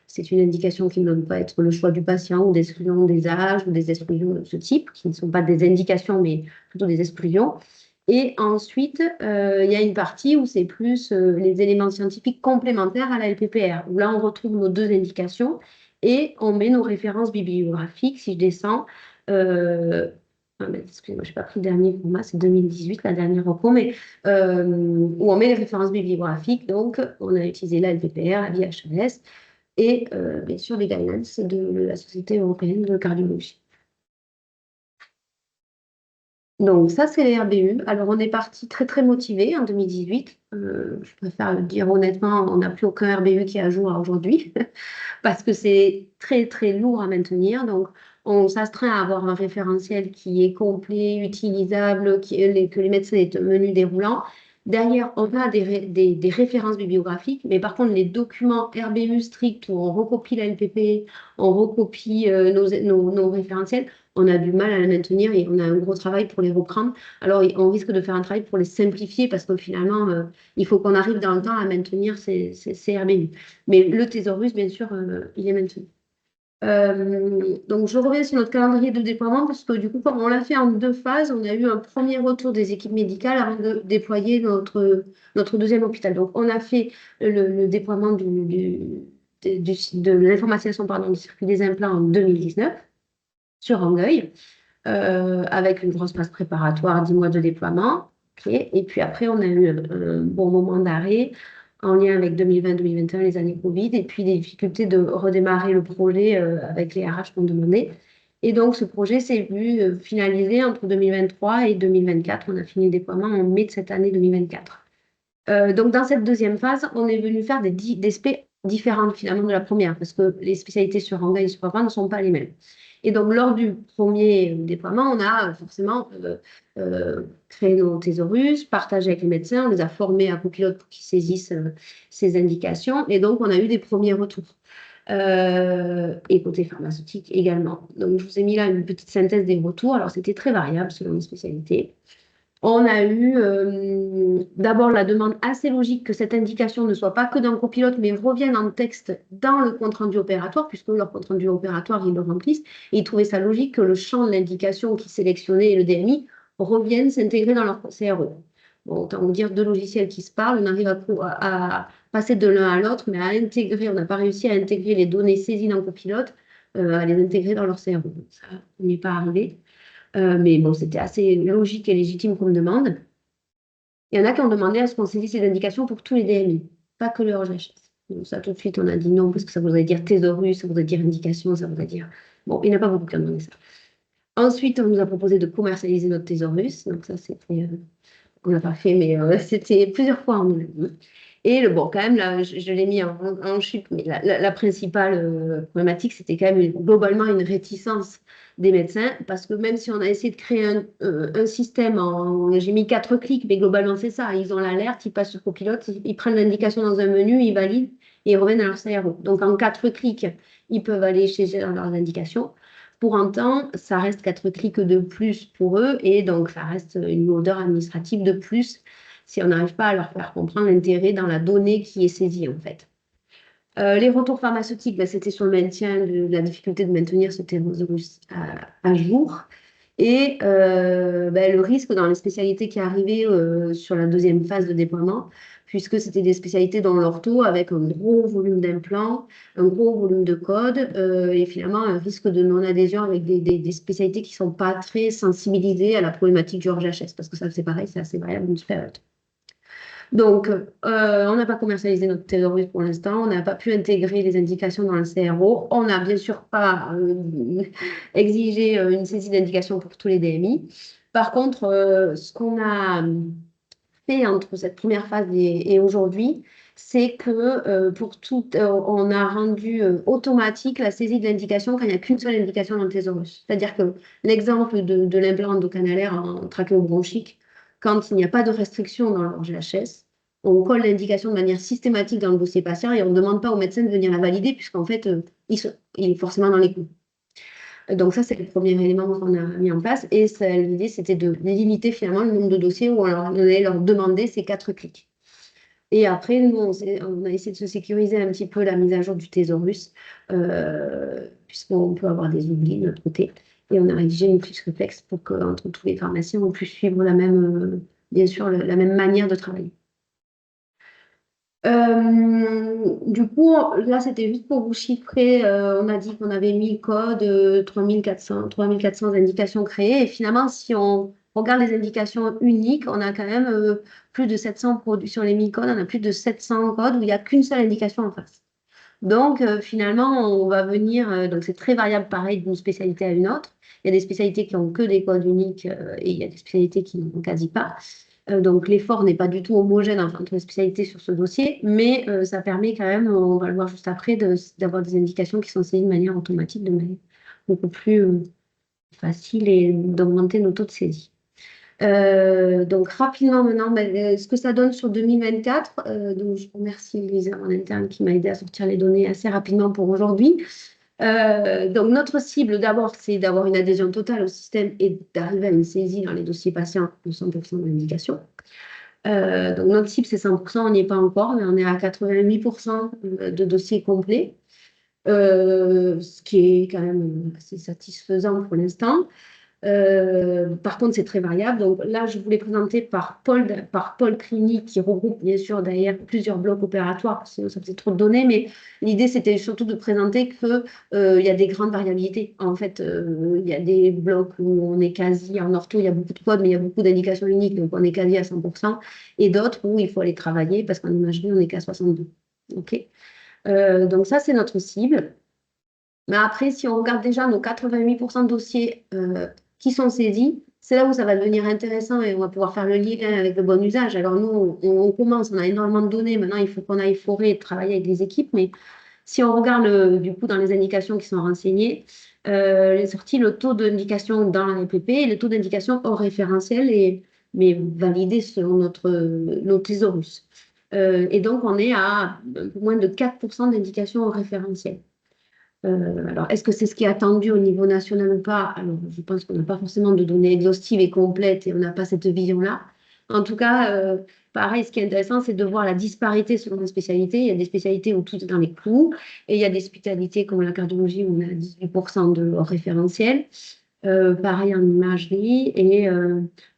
C'est une indication qui ne donne pas être le choix du patient, ou d'exclusion des âges, ou des exclusions de ce type, qui ne sont pas des indications, mais plutôt des exclusions. Et ensuite, il y a une partie où c'est plus les éléments scientifiques complémentaires à la LPPR, où là, on retrouve nos deux indications et on met nos références bibliographiques. Si je descends, excusez-moi, je n'ai pas pris le dernier format, c'est 2018, la dernière reco, mais où on met les références bibliographiques. Donc, on a utilisé la LPPR, la VHS et bien sûr les guidelines de la Société européenne de cardiologie. Donc, ça, c'est les RBU. Alors, on est parti très, très motivé en 2018. Je préfère le dire honnêtement, on n'a plus aucun RBU qui est à jour aujourd'hui parce que c'est très, très lourd à maintenir. Donc, on s'astreint à avoir un référentiel qui est complet, utilisable, que les médecins aient un menu déroulant. Derrière, on a des références bibliographiques, mais par contre, les documents RBU stricts où on recopie la LPP, on recopie nos référentiels, on a du mal à les maintenir et on a un gros travail pour les reprendre. Alors, on risque de faire un travail pour les simplifier parce que finalement, il faut qu'on arrive dans le temps à maintenir ces RBU. Mais le thésaurus, bien sûr, il est maintenu. Donc, je reviens sur notre calendrier de déploiement parce que du coup, comme on l'a fait en deux phases, on a eu un premier retour des équipes médicales avant de déployer notre deuxième hôpital. Donc, on a fait le déploiement de l'informatisation du circuit des implants en 2019 sur Rangueil, avec une grosse phase préparatoire, 10 mois de déploiement. Okay. Et puis après, on a eu un bon moment d'arrêt en lien avec 2020-2021, les années Covid, et puis des difficultés de redémarrer le projet avec les RH qu'on demandait. Et donc, ce projet s'est vu finalisé entre 2023 et 2024. On a fini le déploiement en mai de cette année 2024. Donc, dans cette deuxième phase, on est venu faire des spé différentes finalement de la première, parce que les spécialités sur Rangueil et sur Papa ne sont pas les mêmes. Et donc, lors du premier déploiement, on a forcément créé nos thésaurus, partagé avec les médecins, on les a formés à copilote pour qu'ils saisissent ces indications. Et donc, on a eu des premiers retours. Et côté pharmaceutique également. Donc, je vous ai mis là une petite synthèse des retours. Alors, c'était très variable selon les spécialités. On a eu d'abord la demande assez logique que cette indication ne soit pas que dans le copilote, mais revienne en texte dans le compte-rendu opératoire, puisque leur compte-rendu opératoire, ils le remplissent. Et ils trouvaient ça logique que le champ de l'indication qui sélectionnait et le DMI reviennent s'intégrer dans leur CRE. Bon, autant vous dire deux logiciels qui se parlent, on arrive à passer de l'un à l'autre, mais à intégrer, on n'a pas réussi à intégrer les données saisies dans le copilote, à les intégrer dans leur CRE. Ça, on n'y est pas arrivé. Mais bon, c'était assez logique et légitime comme demande. Il y en a qui ont demandé à ce qu'on saisisse ces indications pour tous les DMI, pas que le RGHS. Donc ça, tout de suite, on a dit non, parce que ça voudrait dire thésaurus, ça voudrait dire indication, ça voudrait dire... Bon, il n'y en a pas beaucoup qui ont demandé ça. Ensuite, on nous a proposé de commercialiser notre thésaurus. Donc ça, c'était... on n'a pas fait, mais c'était plusieurs fois en nous. Et bon, quand même, là, je l'ai mis en chute, mais la principale problématique, c'était quand même globalement une réticence des médecins, parce que même si on a essayé de créer un système, j'ai mis 4 clics, mais globalement, c'est ça. Ils ont l'alerte, ils passent sur copilote, ils prennent l'indication dans un menu, ils valident et ils reviennent à leur CRO. Donc, en 4 clics, ils peuvent aller chez leurs indications. Pour autant, ça reste 4 clics de plus pour eux et donc ça reste une lourdeur administrative de plus si on n'arrive pas à leur faire comprendre l'intérêt dans la donnée qui est saisie en fait. Les retours pharmaceutiques, c'était sur le maintien de la difficulté de maintenir ce thésaurus à jour. Et le risque dans les spécialités qui arrivaient sur la deuxième phase de déploiement, puisque c'était des spécialités dans l'ortho avec un gros volume d'implants, un gros volume de code, et finalement un risque de non-adhésion avec des spécialités qui ne sont pas très sensibilisées à la problématique du hors-GHS, parce que ça c'est pareil, c'est assez variable d'une période. Donc, on n'a pas commercialisé notre thésaurus pour l'instant, on n'a pas pu intégrer les indications dans le CRO, on n'a bien sûr pas exigé une saisie d'indication pour tous les DMI. Par contre, ce qu'on a fait entre cette première phase et aujourd'hui, c'est que pour tout, on a rendu automatique la saisie de l'indication quand il n'y a qu'une seule indication dans le thésaurus. C'est-à-dire que l'exemple de l'implant endocanalaire en trachéobronchique, quand il n'y a pas de restriction dans leur GHS, on colle l'indication de manière systématique dans le dossier patient et on ne demande pas au médecin de venir la valider puisqu'en fait, il est forcément dans les clous. Donc ça, c'est le premier élément qu'on a mis en place. Et l'idée, c'était de limiter finalement le nombre de dossiers où on allait leur demander ces 4 clics. Et après, nous, on a essayé de se sécuriser un petit peu la mise à jour du thésaurus, puisqu'on peut avoir des oublis de notre côté. Et on a rédigé une fiche réflexe pour qu'entre tous les pharmaciens, on puisse suivre bien sûr, la même manière de travailler. Du coup, là, c'était juste pour vous chiffrer. On a dit qu'on avait 1000 codes, 3400 indications créées. Et finalement, si on regarde les indications uniques, on a quand même plus de 700 produits sur les 1000 codes. On a plus de 700 codes où il n'y a qu'une seule indication en face. Donc, finalement, on va venir. Donc, c'est très variable, pareil, d'une spécialité à une autre. Il y a des spécialités qui ont que des codes uniques et il y a des spécialités qui n'en ont quasi pas. Donc, l'effort n'est pas du tout homogène entre les spécialités sur ce dossier, mais ça permet quand même, on va le voir juste après, d'avoir des indications qui sont saisies de manière automatique, de manière beaucoup plus facile et d'augmenter nos taux de saisie. Donc, rapidement maintenant, ce que ça donne sur 2024, donc je remercie Lisa en interne qui m'a aidé à sortir les données assez rapidement pour aujourd'hui. Donc, notre cible, d'abord, c'est d'avoir une adhésion totale au système et d'arriver à une saisie dans les dossiers patients de 100% de l'indication. Donc, notre cible, c'est 100%, on n'y est pas encore, mais on est à 88% de dossiers complets, ce qui est quand même assez satisfaisant pour l'instant. Par contre, c'est très variable. Donc là, je vous l'ai présenté par pôle clinique qui regroupe bien sûr derrière plusieurs blocs opératoires, sinon ça faisait trop de données, mais l'idée c'était surtout de présenter qu'il y a des grandes variabilités. En fait, il y a des blocs où on est quasi en ortho, il y a beaucoup de codes, mais il y a beaucoup d'indications uniques, donc on est quasi à 100%, et d'autres où il faut aller travailler parce qu'en imagerie, on n'est qu'à 62. OK. Donc ça, c'est notre cible. Mais après, si on regarde déjà nos 88% de dossiers qui sont saisis, c'est là où ça va devenir intéressant et on va pouvoir faire le lien avec le bon usage. Alors nous, on commence, on a énormément de données. Maintenant, il faut qu'on aille forer et travailler avec les équipes. Mais si on regarde du coup dans les indications qui sont renseignées, les sorties, le taux d'indication dans la RPP et le taux d'indication hors référentiel, mais validé selon nos thésaurus. Et donc, on est à moins de 4% d'indications hors référentiel. Alors, est-ce que c'est ce qui est attendu au niveau national ou pas? Alors, je pense qu'on n'a pas forcément de données exhaustives et complètes et on n'a pas cette vision-là. En tout cas, pareil, ce qui est intéressant, c'est de voir la disparité selon les spécialités. Il y a des spécialités où tout est dans les clous et il y a des spécialités comme la cardiologie où on a 18% de référentiel. Pareil en imagerie et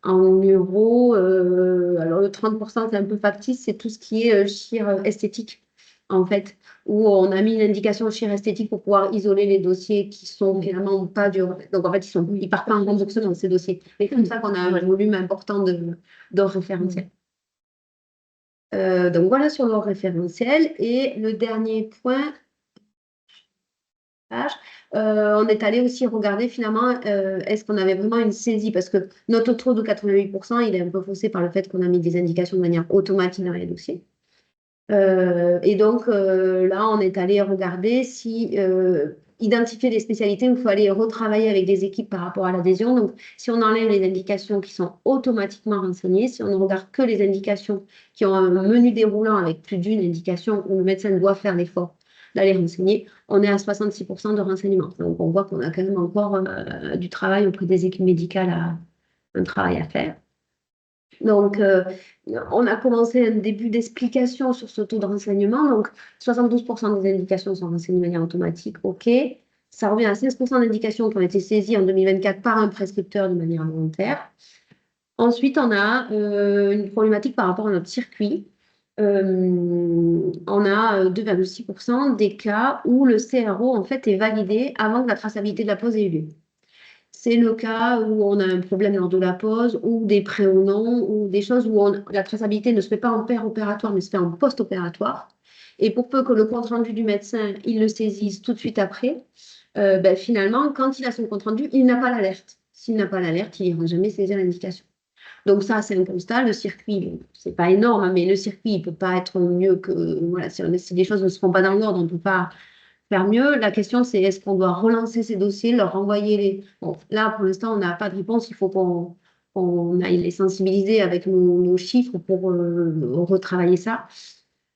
en neuro, alors le 30%, c'est un peu factice, c'est tout ce qui est chir esthétique, en fait, où on a mis une indication chir esthétique pour pouvoir isoler les dossiers qui sont finalement pas du... Donc, en fait, ils partent pas en remboursement, ces dossiers. C'est comme ça qu'on a un volume important de référentiel. Donc, voilà sur le référentiel. Et le dernier point... on est allé aussi regarder finalement est-ce qu'on avait vraiment une saisie parce que notre taux de 88% il est un peu faussé par le fait qu'on a mis des indications de manière automatique dans les dossiers. Et donc là on est allé regarder si identifier des spécialités où il faut aller retravailler avec des équipes par rapport à l'adhésion. Donc si on enlève les indications qui sont automatiquement renseignées, si on ne regarde que les indications qui ont un menu déroulant avec plus d'une indication où le médecin doit faire l'effort d'aller renseigner. On est à 66% de renseignement. Donc, on voit qu'on a quand même encore du travail auprès des équipes médicales, un travail à faire. Donc, on a commencé un début d'explication sur ce taux de renseignement. Donc, 72% des indications sont renseignées de manière automatique. OK. Ça revient à 16% d'indications qui ont été saisies en 2024 par un prescripteur de manière volontaire. Ensuite, on a une problématique par rapport à notre circuit. On a 2,6% des cas où le CRO en fait est validé avant que la traçabilité de la pause ait eu lieu. C'est le cas où on a un problème lors de la pause ou des prénoms ou des choses où la traçabilité ne se fait pas en opératoire mais se fait en post-opératoire. Et pour peu que le compte-rendu du médecin, il le saisisse tout de suite après, finalement, quand il a son compte-rendu, il n'a pas l'alerte. S'il n'a pas l'alerte, il n'ira jamais saisir l'indication. Donc ça, c'est un constat. Le circuit, c'est pas énorme, hein, mais le circuit, il peut pas être mieux que... Voilà, si les choses ne se font pas dans l'ordre, on ne peut pas faire mieux. La question, c'est est-ce qu'on doit relancer ces dossiers, leur renvoyer les... Bon, là, pour l'instant, on n'a pas de réponse. Il faut qu'on aille les sensibiliser avec nos chiffres pour retravailler ça.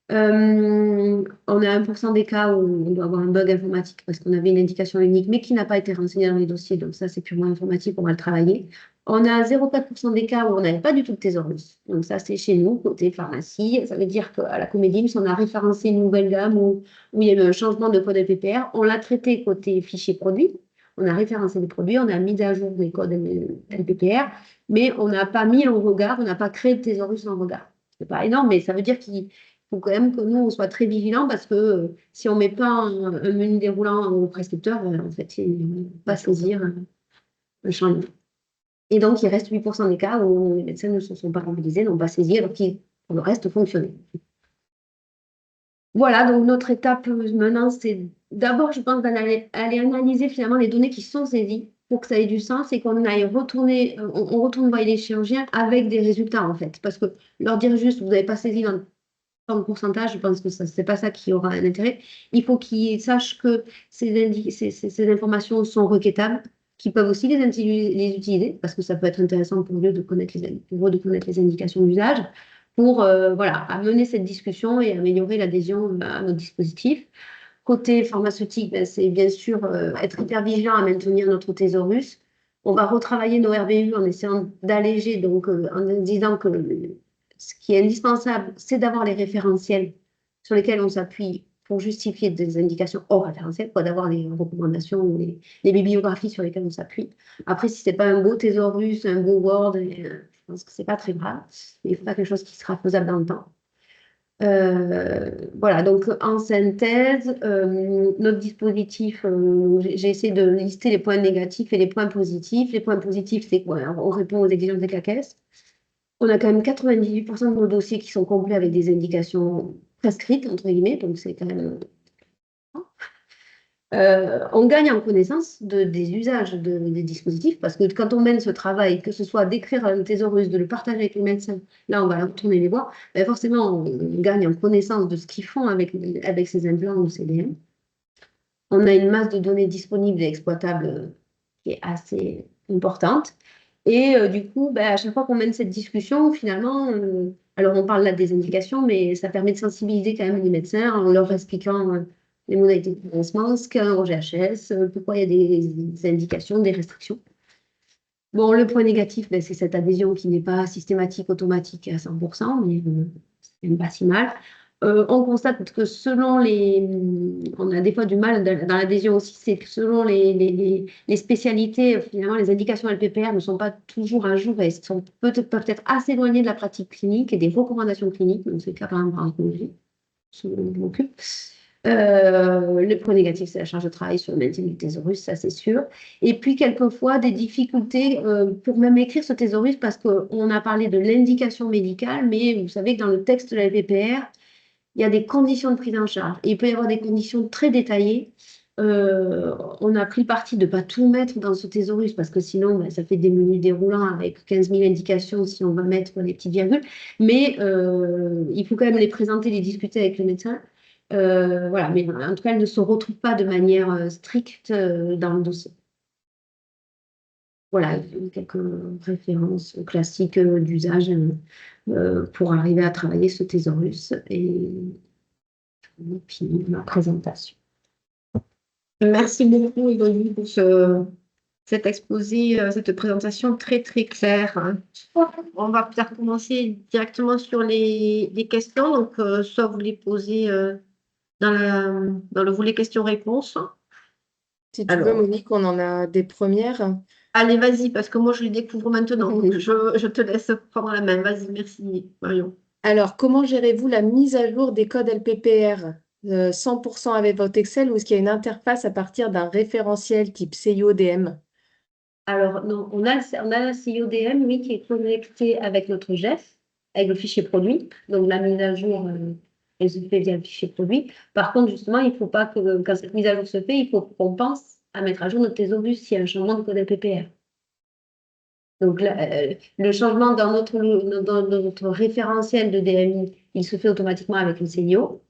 On a 1% des cas où on doit avoir un bug informatique parce qu'on avait une indication unique, mais qui n'a pas été renseignée dans les dossiers. Donc ça, c'est purement informatique, on va le travailler. On a 0,4% des cas où on n'avait pas du tout de thésaurus. Donc ça, c'est chez nous, côté pharmacie. Ça veut dire qu'à la Comédie, on a référencé une nouvelle gamme où il y a eu un changement de code LPPR. On l'a traité côté fichier produit. On a référencé les produits, on a mis à jour les codes LPPR, mais on n'a pas mis en regard, on n'a pas créé de thésaurus en regard. C'est pas énorme, mais ça veut dire qu'il faut quand même que nous, on soit très vigilants parce que si on ne met pas un menu déroulant au prescripteur, en fait, il ne va pas saisir un changement. Et donc, il reste 8% des cas où les médecins ne se sont pas mobilisés, n'ont pas saisi, alors qu'ils, pour le reste, fonctionnaient. Voilà, donc notre étape maintenant, c'est d'abord, je pense, d'aller analyser finalement les données qui sont saisies pour que ça ait du sens et qu'on aille retourner, on retourne voir les chirurgiens avec des résultats, en fait. Parce que leur dire juste, vous n'avez pas saisi dans tant de pourcentage, je pense que ce n'est pas ça qui aura un intérêt. Il faut qu'ils sachent que ces informations sont requêtables, qu'ils peuvent aussi les utiliser, parce que ça peut être intéressant pour eux de connaître les indications d'usage, pour voilà, amener cette discussion et améliorer l'adhésion à notre dispositif. Côté pharmaceutique, ben, c'est bien sûr être hyper vigilant à maintenir notre thésaurus. On va retravailler nos RVU en essayant d'alléger, donc en disant que ce qui est indispensable, c'est d'avoir les référentiels sur lesquels on s'appuie pour justifier des indications hors référentiel, quoi, d'avoir les recommandations ou les bibliographies sur lesquelles on s'appuie. Après, si ce n'est pas un beau thésaurus, un beau Word, je pense que ce n'est pas très grave, mais il faut pas quelque chose qui sera faisable dans le temps. Voilà, donc en synthèse, notre dispositif, j'ai essayé de lister les points négatifs et les points positifs. Les points positifs, c'est quoi? On répond aux exigences de la caisse. On a quand même 98% de nos dossiers qui sont complets avec des indications prescrites, entre guillemets, donc c'est quand même... on gagne en connaissance des usages des dispositifs, parce que quand on mène ce travail, que ce soit d'écrire un thésaurus, de le partager avec les médecins, là on va retourner les voir, ben forcément on gagne en connaissance de ce qu'ils font avec ces implants ou CDM. On a une masse de données disponibles et exploitables qui est assez importante. Et du coup, à chaque fois qu'on mène cette discussion, finalement, alors on parle là des indications, mais ça permet de sensibiliser quand même les médecins en leur expliquant les modalités de financement, ce qu'est un OGHS, pourquoi il y a des indications, des restrictions. Bon, le point négatif, c'est cette adhésion qui n'est pas systématique, automatique à 100%, mais c'est même pas si mal. On constate que selon on a des fois du mal dans l'adhésion aussi, c'est que selon les spécialités, finalement, les indications LPPR ne sont pas toujours à jour et peuvent être assez éloignées de la pratique clinique et des recommandations cliniques. Donc, c'est le cas par exemple en oncologie, ce dont je m'occupe. Le point négatif, c'est la charge de travail sur le maintien du thésaurus, ça c'est sûr. Et puis, quelquefois, des difficultés pour même écrire ce thésaurus parce qu'on a parlé de l'indication médicale, mais vous savez que dans le texte de la LPPR, il y a des conditions de prise en charge. Et il peut y avoir des conditions très détaillées. On a pris le parti de ne pas tout mettre dans ce thésaurus parce que sinon, ça fait des menus déroulants avec 15 000 indications si on va mettre les petites virgules. Mais il faut quand même les présenter, les discuter avec le médecin. Voilà, mais en tout cas, elles ne se retrouvent pas de manière stricte dans le dossier. Voilà, quelques références classiques d'usage pour arriver à travailler ce thésaurus. Et fini ma présentation. Merci beaucoup, Elodie, pour cet exposé, cette présentation très, très claire, hein. On va peut-être commencer directement sur les questions. Donc, soit vous les posez dans le volet questions-réponses. Si tu veux, Alors, Monique, on en a des premières. allez, vas-y, parce que moi, je les découvre maintenant. Donc, je te laisse prendre la main. Vas-y, merci, Marion. Alors, comment gérez-vous la mise à jour des codes LPPR 100% avec votre Excel ou est-ce qu'il y a une interface à partir d'un référentiel type CIO-DM? Alors, non, on a un CIO-DM, oui, qui est connecté avec notre GEF, avec le fichier produit. Donc, la mise à jour, elle se fait via le fichier produit. Par contre, justement, il ne faut pas que, quand cette mise à jour se fait, il faut qu'on pense à mettre à jour notre thésaurus s'il y a un changement de code LPPR. Donc, le changement dans notre référentiel de DMI, il se fait automatiquement avec le CIO.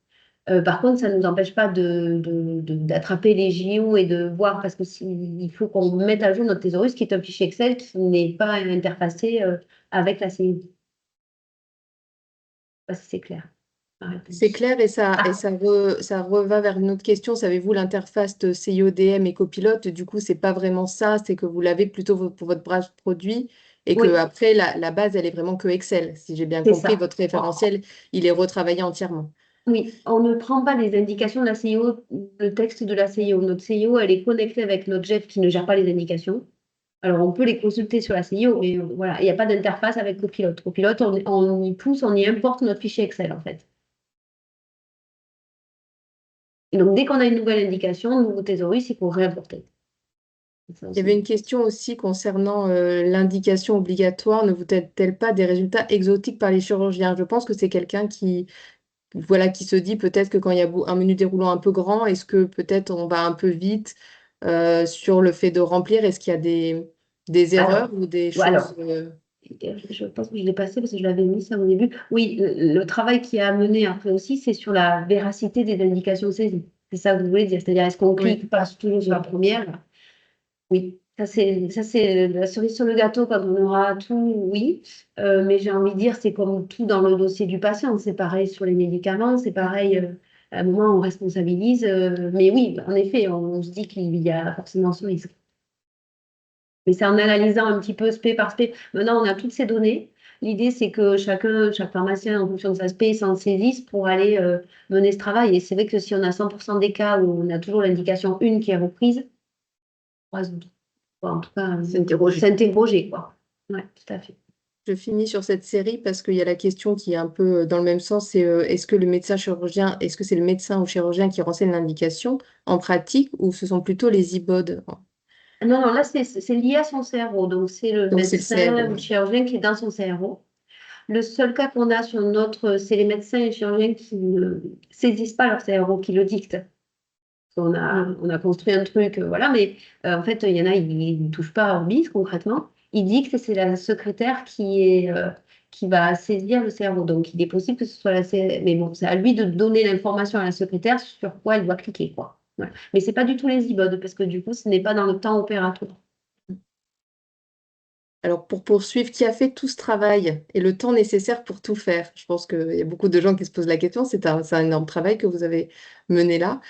Par contre, ça ne nous empêche pas d'attraper les JO et de voir, parce que il faut qu'on mette à jour notre thésaurus, qui est un fichier Excel qui n'est pas interfacé avec la CIO. Parce que c'est clair. C'est clair et ça reva vers une autre question. Savez-vous l'interface de CIO-DM et copilote? Du coup, c'est pas vraiment ça, c'est que vous l'avez plutôt pour votre bras produit et que Oui, après la base, elle est vraiment que Excel. Si j'ai bien c'est compris, ça. votre référentiel, il est retravaillé entièrement. Oui, on ne prend pas les indications de la CIO, le texte de la CIO. Notre CIO, elle est connectée avec notre GEF qui ne gère pas les indications. Alors, on peut les consulter sur la CIO, mais voilà, il n'y a pas d'interface avec Copilote. Copilote, on y pousse, on y importe notre fichier Excel, en fait. Et donc, dès qu'on a une nouvelle indication, un nouveau thésaurus, il faut réimporter. Il y avait une question aussi concernant l'indication obligatoire. Ne vous donne-t-elle pas des résultats exotiques par les chirurgiens? Je pense que c'est quelqu'un qui se dit peut-être que quand il y a un menu déroulant un peu grand, est-ce que peut-être on va un peu vite sur le fait de remplir? Est-ce qu'il y a des erreurs Alors, ou des alors, choses je pense que je l'ai passé parce que je l'avais mis ça au début. Oui, le travail qui a mené après aussi, c'est sur la véracité des indications saisies. C'est ça que vous voulez dire. C'est-à-dire, est-ce qu'on Oui. clique pas toujours sur la première? Oui, ça c'est la cerise sur le gâteau quand on aura tout, oui. Mais j'ai envie de dire, c'est comme tout dans le dossier du patient. C'est pareil sur les médicaments, c'est pareil, à un moment on responsabilise. Mais oui, en effet, on se dit qu'il y a forcément ce risque. Mais c'est en analysant un petit peu spé par spé. Maintenant, on a toutes ces données. L'idée, c'est que chaque pharmacien, en fonction de sa spé, s'en saisisse pour aller mener ce travail. Et c'est vrai que si on a 100% des cas où on a toujours l'indication 1 qui est reprise, en tout cas, s'interroger, quoi. Ouais, tout à fait. Je finis sur cette série parce qu'il y a la question qui est un peu dans le même sens, c'est est-ce que c'est le médecin ou chirurgien qui renseigne l'indication en pratique ou ce sont plutôt les IBOD? Non, non, là, c'est lié à son CRO. Donc, c'est le Donc c'est le médecin CRO. ou le chirurgien qui est dans son CRO. Le seul cas qu'on a c'est les médecins et chirurgiens qui ne saisissent pas leur CRO, qui le dictent. On a construit un truc, voilà, mais en fait, il y en a, ils ne touchent pas à Orbis concrètement. Ils dictent et c'est la secrétaire qui va saisir le CRO. Donc, il est possible que ce soit mais bon, c'est à lui de donner l'information à la secrétaire sur quoi elle doit cliquer, quoi. Voilà. Mais ce n'est pas du tout les IBOD, parce que du coup, ce n'est pas dans le temps opératoire. Alors, pour poursuivre, qui a fait tout ce travail et le temps nécessaire pour tout faire? Je pense qu'il y a beaucoup de gens qui se posent la question. C'est un énorme travail que vous avez mené là.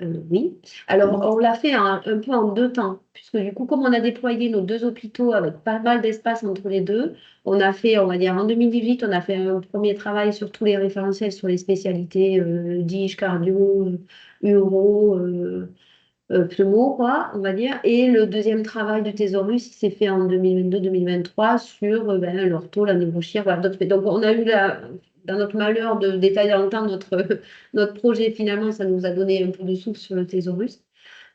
Oui. Alors, on l'a fait un peu en 2 temps, puisque du coup, comme on a déployé nos 2 hôpitaux avec pas mal d'espace entre les deux, on a fait, on va dire, en 2018, on a fait un premier travail sur tous les référentiels sur les spécialités DIGE, cardio, uro, pneumo, quoi, on va dire. Et le deuxième travail de thésaurus, il s'est fait en 2022-2023 sur l'ortho, la neurochir, voilà, d'autres. Donc, on a eu dans notre malheur de détailler dans le temps notre projet, finalement, ça nous a donné un peu de souffle sur le thésaurus.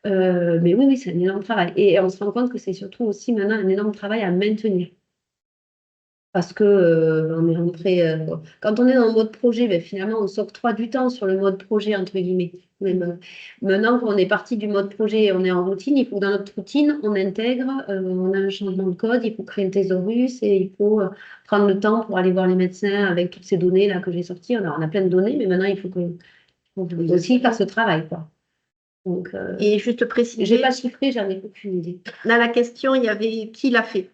Mais oui, c'est un énorme travail. Et on se rend compte que c'est surtout aussi maintenant un énorme travail à maintenir. Parce que on est rentré, quand on est dans le mode projet, finalement, on s'octroie du temps sur le mode projet, entre guillemets. Maintenant qu'on est parti du mode projet, on est en routine, il faut que dans notre routine, on intègre, on a un changement de code, il faut créer un thésaurus et il faut prendre le temps pour aller voir les médecins avec toutes ces données-là que j'ai sorties. On a plein de données, mais maintenant, il faut aussi faire ce travail, quoi. Donc, Et juste j'ai préciser, pas chiffré, j'en ai aucune idée. dans la question, il y avait qui l'a fait?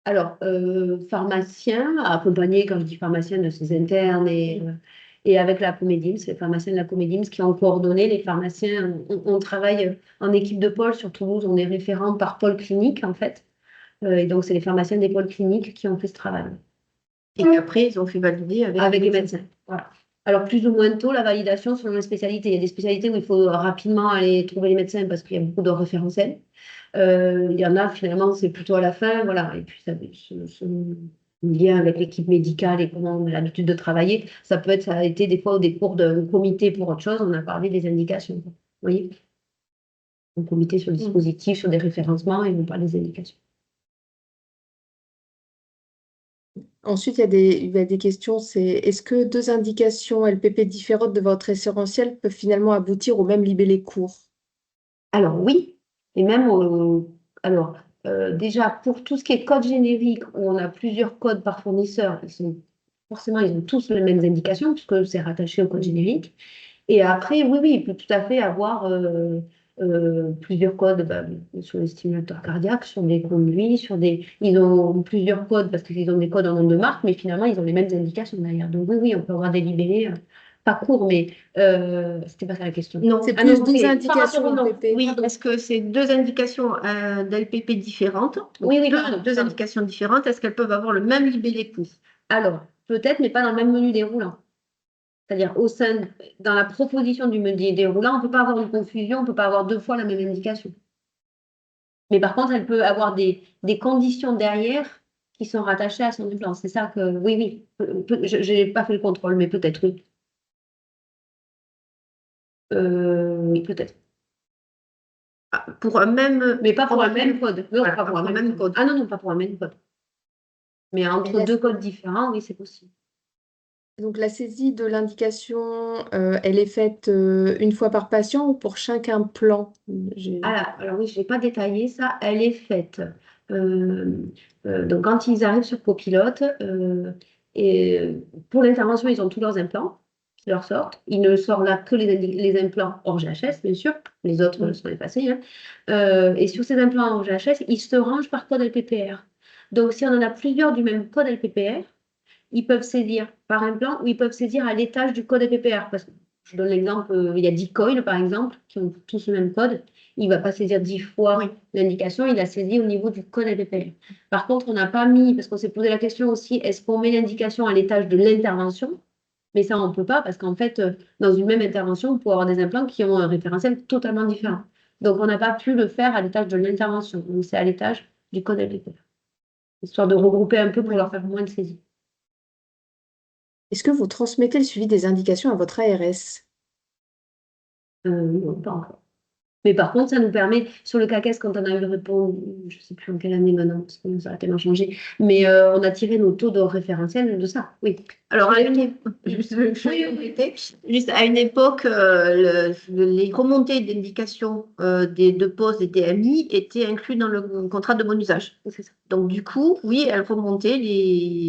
Alors, pharmacien, accompagné, quand je dis pharmacien, de ses internes Et avec la Comédims, les pharmaciens de la Comédims qui ont coordonné les pharmaciens. On travaille en équipe de pôle sur Toulouse, on est référent par pôle clinique en fait. Et donc, c'est les pharmaciens des pôles cliniques qui ont fait ce travail. Et qu'après, ils ont fait valider Avec les médecins. Voilà. Alors, plus ou moins tôt, la validation selon les spécialités. Il y a des spécialités où il faut rapidement aller trouver les médecins parce qu'il y a beaucoup de référentiels. Il y en a, finalement, c'est plutôt à la fin. Voilà. Et puis, ça ce lien avec l'équipe médicale et comment on a l'habitude de travailler, ça a été des fois des cours de comité pour autre chose. On a parlé des indications. Vous voyez? Un comité sur le dispositif, sur des référencements et non pas les indications. Ensuite, il y a des questions, c'est est-ce que 2 indications LPP différentes de votre référentiel peuvent finalement aboutir au même libellé court? Alors oui, et même déjà pour tout ce qui est code générique, où on a plusieurs codes par fournisseur, forcément ils ont tous les mêmes indications puisque c'est rattaché au code générique. Et après, oui, il peut tout à fait avoir plusieurs codes sur les stimulateurs cardiaques, sur des conduits, ils ont plusieurs codes parce qu'ils ont des codes en nom de marque, mais finalement ils ont les mêmes indications derrière. Donc oui, on peut avoir des libellés pas courts, mais c'était pas ça la question. Non, C'est plus non, 2 par indications rapport au nom. LPP. oui, parce que c'est 2 indications d'LPP différentes. Donc, Oui, deux pardon. indications différentes. Est-ce qu'elles peuvent avoir le même libellé court? Alors, peut-être, mais pas dans le même menu déroulant. C'est-à-dire, dans la proposition du menu déroulant, on ne peut pas avoir une confusion, on ne peut pas avoir 2 fois la même indication. Mais par contre, elle peut avoir des conditions derrière qui sont rattachées à son implant. C'est ça que, oui. Je n'ai pas fait le contrôle, mais peut-être, oui. Oui, peut-être. Pour un même. Mais pas pour un même code. Non, Voilà, pas pour un même code. Ah non, pas pour un même code. Mais entre 2 codes différents, oui, c'est possible. Donc la saisie de l'indication, elle est faite une fois par patient ou pour chaque implant? Alors oui, je n'ai pas détaillé ça. Elle est faite. Donc quand ils arrivent sur copilote, et pour l'intervention, ils ont tous leurs implants qui leur sortent. Ils ne sortent là que les implants hors GHS, bien sûr. Les autres sont effacés. Et sur ces implants hors GHS, ils se rangent par code LPPR. Donc si on en a plusieurs du même code LPPR, ils peuvent saisir par implant ou ils peuvent saisir à l'étage du code LPPR. Parce que je donne l'exemple, il y a 10 coils par exemple, qui ont tous le même code. Il ne va pas saisir 10 fois l'indication, il a saisi au niveau du code LPPR. Par contre, on n'a pas mis, parce qu'on s'est posé la question aussi, est-ce qu'on met l'indication à l'étage de l'intervention? Mais ça, on ne peut pas, parce qu'en fait, dans une même intervention, on peut avoir des implants qui ont un référentiel totalement différent. Donc, on n'a pas pu le faire à l'étage de l'intervention. Donc, c'est à l'étage du code LPPR. Histoire de regrouper un peu pour leur faire moins de saisie. Est-ce que vous transmettez le suivi des indications à votre ARS? Non, pas encore. Mais par contre, ça nous permet, sur le CACES, quand on a eu le réponse, je ne sais plus en quelle année maintenant, parce que ça a tellement changé, mais on a tiré nos taux de référentiel de ça, oui. Alors, à une époque, les remontées d'indications de pause des DMI étaient inclus dans le contrat de bon usage. C'est ça. Donc, du coup, oui, elles remontaient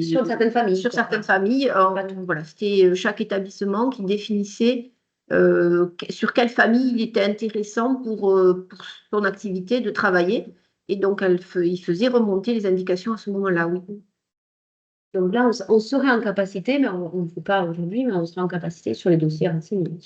Sur certaines familles. Sur certaines familles. Voilà, c'était chaque établissement qui définissait sur quelle famille il était intéressant pour son activité de travailler. Et donc, il faisait remonter les indications à ce moment-là, oui. Donc là, on serait en capacité, mais on ne fait pas aujourd'hui, mais on serait en capacité sur les dossiers renseignés.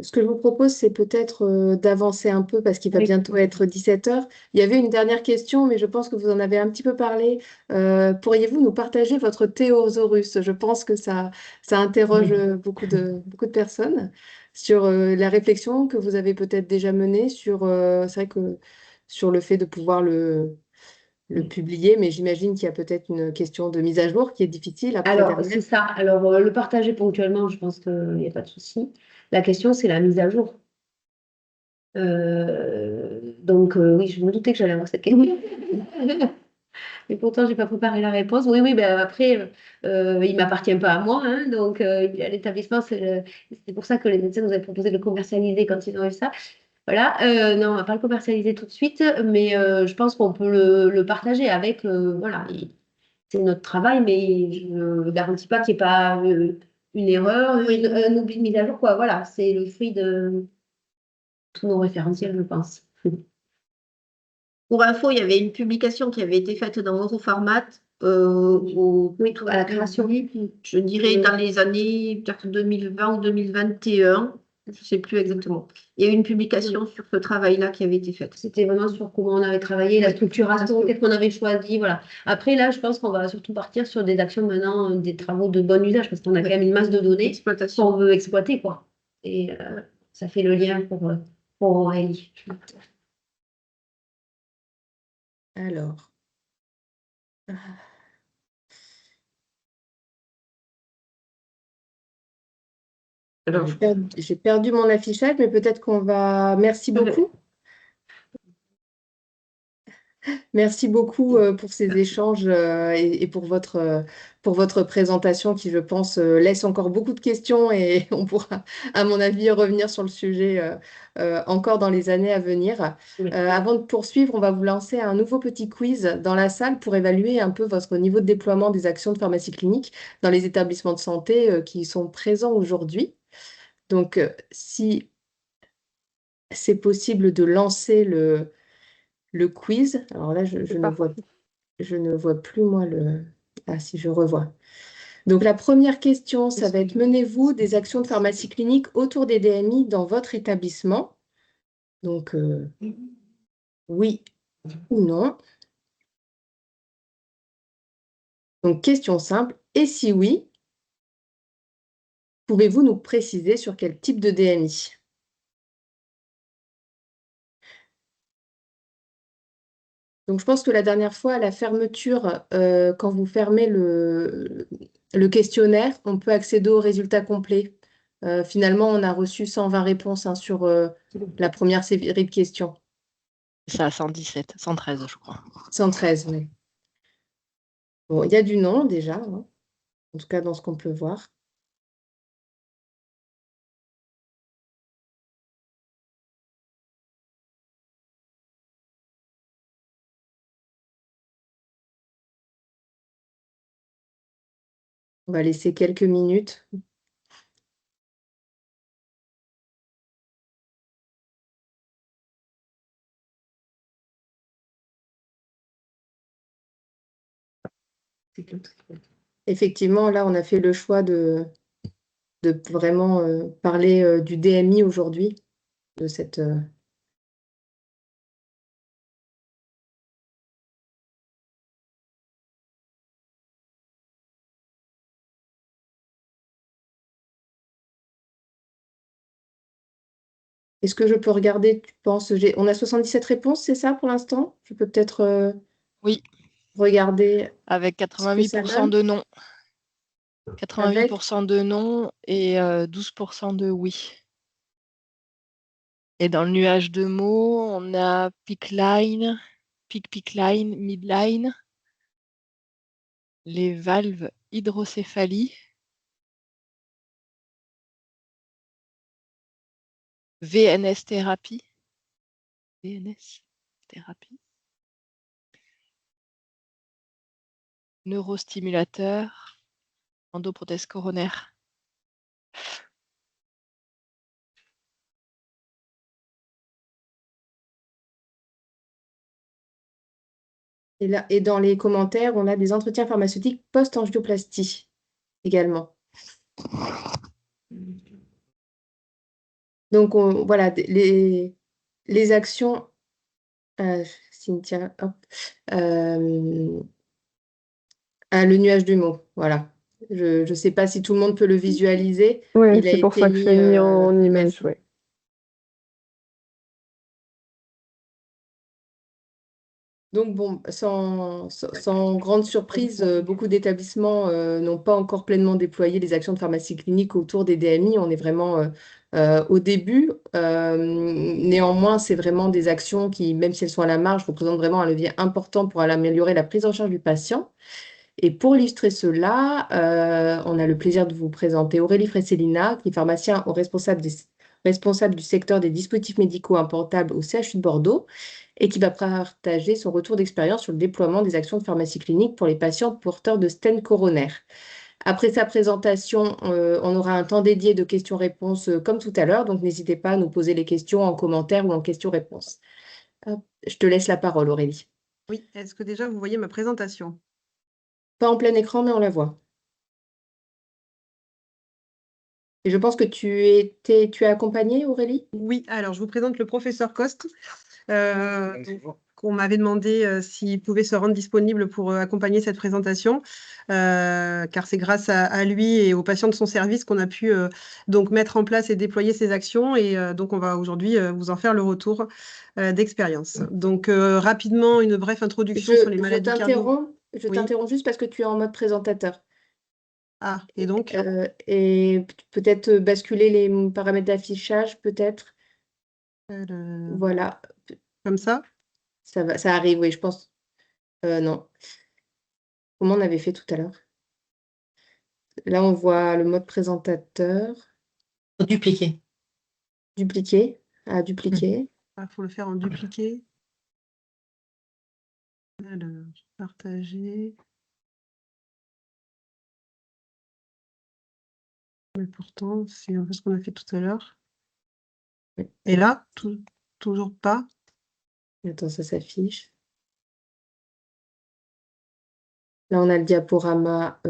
Ce que je vous propose, c'est peut-être d'avancer un peu parce qu'il va bientôt être 17 h. Il y avait une dernière question, mais je pense que vous en avez un petit peu parlé. Pourriez-vous nous partager votre thésaurus? Je pense que ça interroge beaucoup de personnes sur la réflexion que vous avez peut-être déjà menée sur, c'est vrai que sur le fait de pouvoir le publier, mais j'imagine qu'il y a peut-être une question de mise à jour qui est difficile après Alors, derrière. c'est ça. Alors, le partager ponctuellement, je pense qu'il n'y a pas de souci. La question, c'est la mise à jour. Donc, oui, je me doutais que j'allais avoir cette question. Mais pourtant, je n'ai pas préparé la réponse. Oui, ben après, il ne m'appartient pas à moi. Donc, à l'établissement, c'est pour ça que les médecins nous avaient proposé de le commercialiser quand ils ont eu ça. Voilà, non, on ne va pas le commercialiser tout de suite, mais je pense qu'on peut le partager avec, voilà, c'est notre travail, mais je ne garantis pas qu'il n'y ait pas une erreur, un oubli de mise à jour, quoi. Voilà, c'est le fruit de tous nos référentiels, je pense. Pour info, il y avait une publication qui avait été faite dans Europharmat oui, à la création. Je dirais dans les années peut-être 2020 ou 2021, je ne sais plus exactement. Il y a eu une publication sur ce travail-là qui avait été faite. C'était vraiment sur comment on avait travaillé, la structuration, qu'est-ce qu'on avait choisi, voilà. Après, là, je pense qu'on va surtout partir sur des actions maintenant, des travaux de bon usage, parce qu'on a quand même une masse de données Exploitation. qu'on veut exploiter, quoi. Et ça fait le lien pour Aurélie. Alors. Alors, J'ai perdu mon affichage, mais peut-être qu'on va. Merci beaucoup. Merci beaucoup pour ces échanges et pour votre présentation qui, je pense, laisse encore beaucoup de questions et on pourra, à mon avis, revenir sur le sujet encore dans les années à venir. Avant de poursuivre, on va vous lancer un nouveau petit quiz dans la salle pour évaluer un peu votre niveau de déploiement des actions de pharmacie clinique dans les établissements de santé qui sont présents aujourd'hui. Donc, si c'est possible de lancer le quiz. Alors là, je ne vois plus, moi, le... Ah, si, je revois. Donc, la première question, ça va être: menez-vous des actions de pharmacie clinique autour des DMI dans votre établissement? Donc, oui ou non. Donc, question simple. Et si oui, pouvez-vous nous préciser sur quel type de DMI? Donc, je pense que la dernière fois, à la fermeture, quand vous fermez le questionnaire, on peut accéder aux résultats complets. Finalement, on a reçu 120 réponses sur la première série de questions. Ça a 117, 113, je crois. 113, oui. Bon, il y a du non déjà, hein, en tout cas dans ce qu'on peut voir. On va laisser quelques minutes. Effectivement, là, on a fait le choix de vraiment parler du DMI aujourd'hui, de cette... Est-ce que je peux regarder, tu penses, on a 77 réponses, c'est ça pour l'instant? Je peux peut-être Oui, regarder avec ce que ça 88% donne. de non. Avec 88% de non et 12% de oui. Et dans le nuage de mots, on a pickline, pickline, midline, les valves hydrocéphalie, VNS thérapie, neurostimulateur, endoprothèse coronaire. et dans les commentaires, on a des entretiens pharmaceutiques post-angioplastie également. Donc, voilà, les actions... Cynthia, hop. Le nuage du mot, voilà. Je ne sais pas si tout le monde peut le visualiser. Oui, Il a c'est pour été ça que je l'ai mis en image, merci. oui. Donc, bon, sans grande surprise, beaucoup d'établissements n'ont pas encore pleinement déployé les actions de pharmacie clinique autour des DMI. On est vraiment au début. Néanmoins, c'est vraiment des actions qui, même si elles sont à la marge, représentent vraiment un levier important pour améliorer la prise en charge du patient. Et pour illustrer cela, on a le plaisir de vous présenter Aurélie Fresselina, qui est pharmacien responsable du secteur des dispositifs médicaux importables au CHU de Bordeaux, et qui va partager son retour d'expérience sur le déploiement des actions de pharmacie clinique pour les patients porteurs de stènes coronaires. Après sa présentation, on aura un temps dédié de questions-réponses comme tout à l'heure, donc n'hésitez pas à nous poser les questions en commentaire ou en questions-réponses. Je te laisse la parole, Aurélie. Oui, est-ce que déjà vous voyez ma présentation? pas en plein écran, mais on la voit. Et je pense que tu as accompagné, Aurélie? Oui, alors je vous présente le professeur Coste, qu'on m'avait demandé s'il pouvait se rendre disponible pour accompagner cette présentation, car c'est grâce à lui et aux patients de son service qu'on a pu donc mettre en place et déployer ces actions. Et donc on va aujourd'hui vous en faire le retour d'expérience. Donc rapidement, une brève introduction sur les maladies cardio. Je Oui. t'interromps juste parce que tu es en mode présentateur. Ah, et donc, Et peut-être basculer les paramètres d'affichage, peut-être. Voilà, comme ça. ça arrive, oui, je pense. Non. Comment on avait fait tout à l'heure? Là, on voit le mode présentateur. Dupliquer. Dupliquer. Ah, dupliquer. Il faut le faire en dupliqué. Alors, partager. Mais pourtant, c'est un peu ce qu'on a fait tout à l'heure. Oui. Et là, toujours pas. Attends, ça s'affiche. Là, on a le diaporama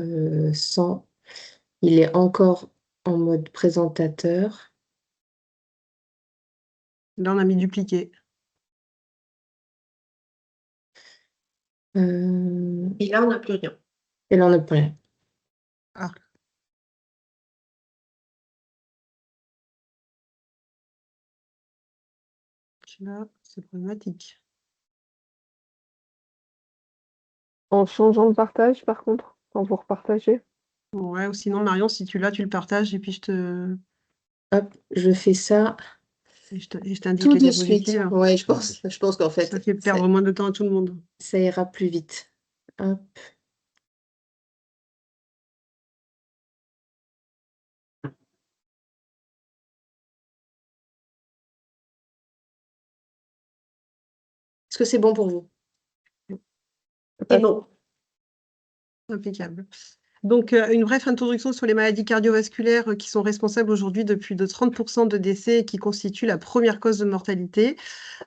100. Il est encore en mode présentateur. Là, on a mis dupliqué. Et là, on n'a plus rien. Et là, on n'a plus rien. Ah. Là, c'est problématique. En changeant le partage, par contre, quand vous repartagez. Ouais, ou sinon, Marion, si tu l'as, tu le partages et puis je Hop, je fais ça t'indique tout les de suite. diapositives. Ouais, je pense qu'en fait, Ça fait perdre moins de temps à tout le monde. ça ira plus vite. Hop. Est-ce que c'est bon pour vous? C'est bon. Impeccable. Donc, une brève introduction sur les maladies cardiovasculaires qui sont responsables aujourd'hui de plus de 30% de décès et qui constituent la première cause de mortalité.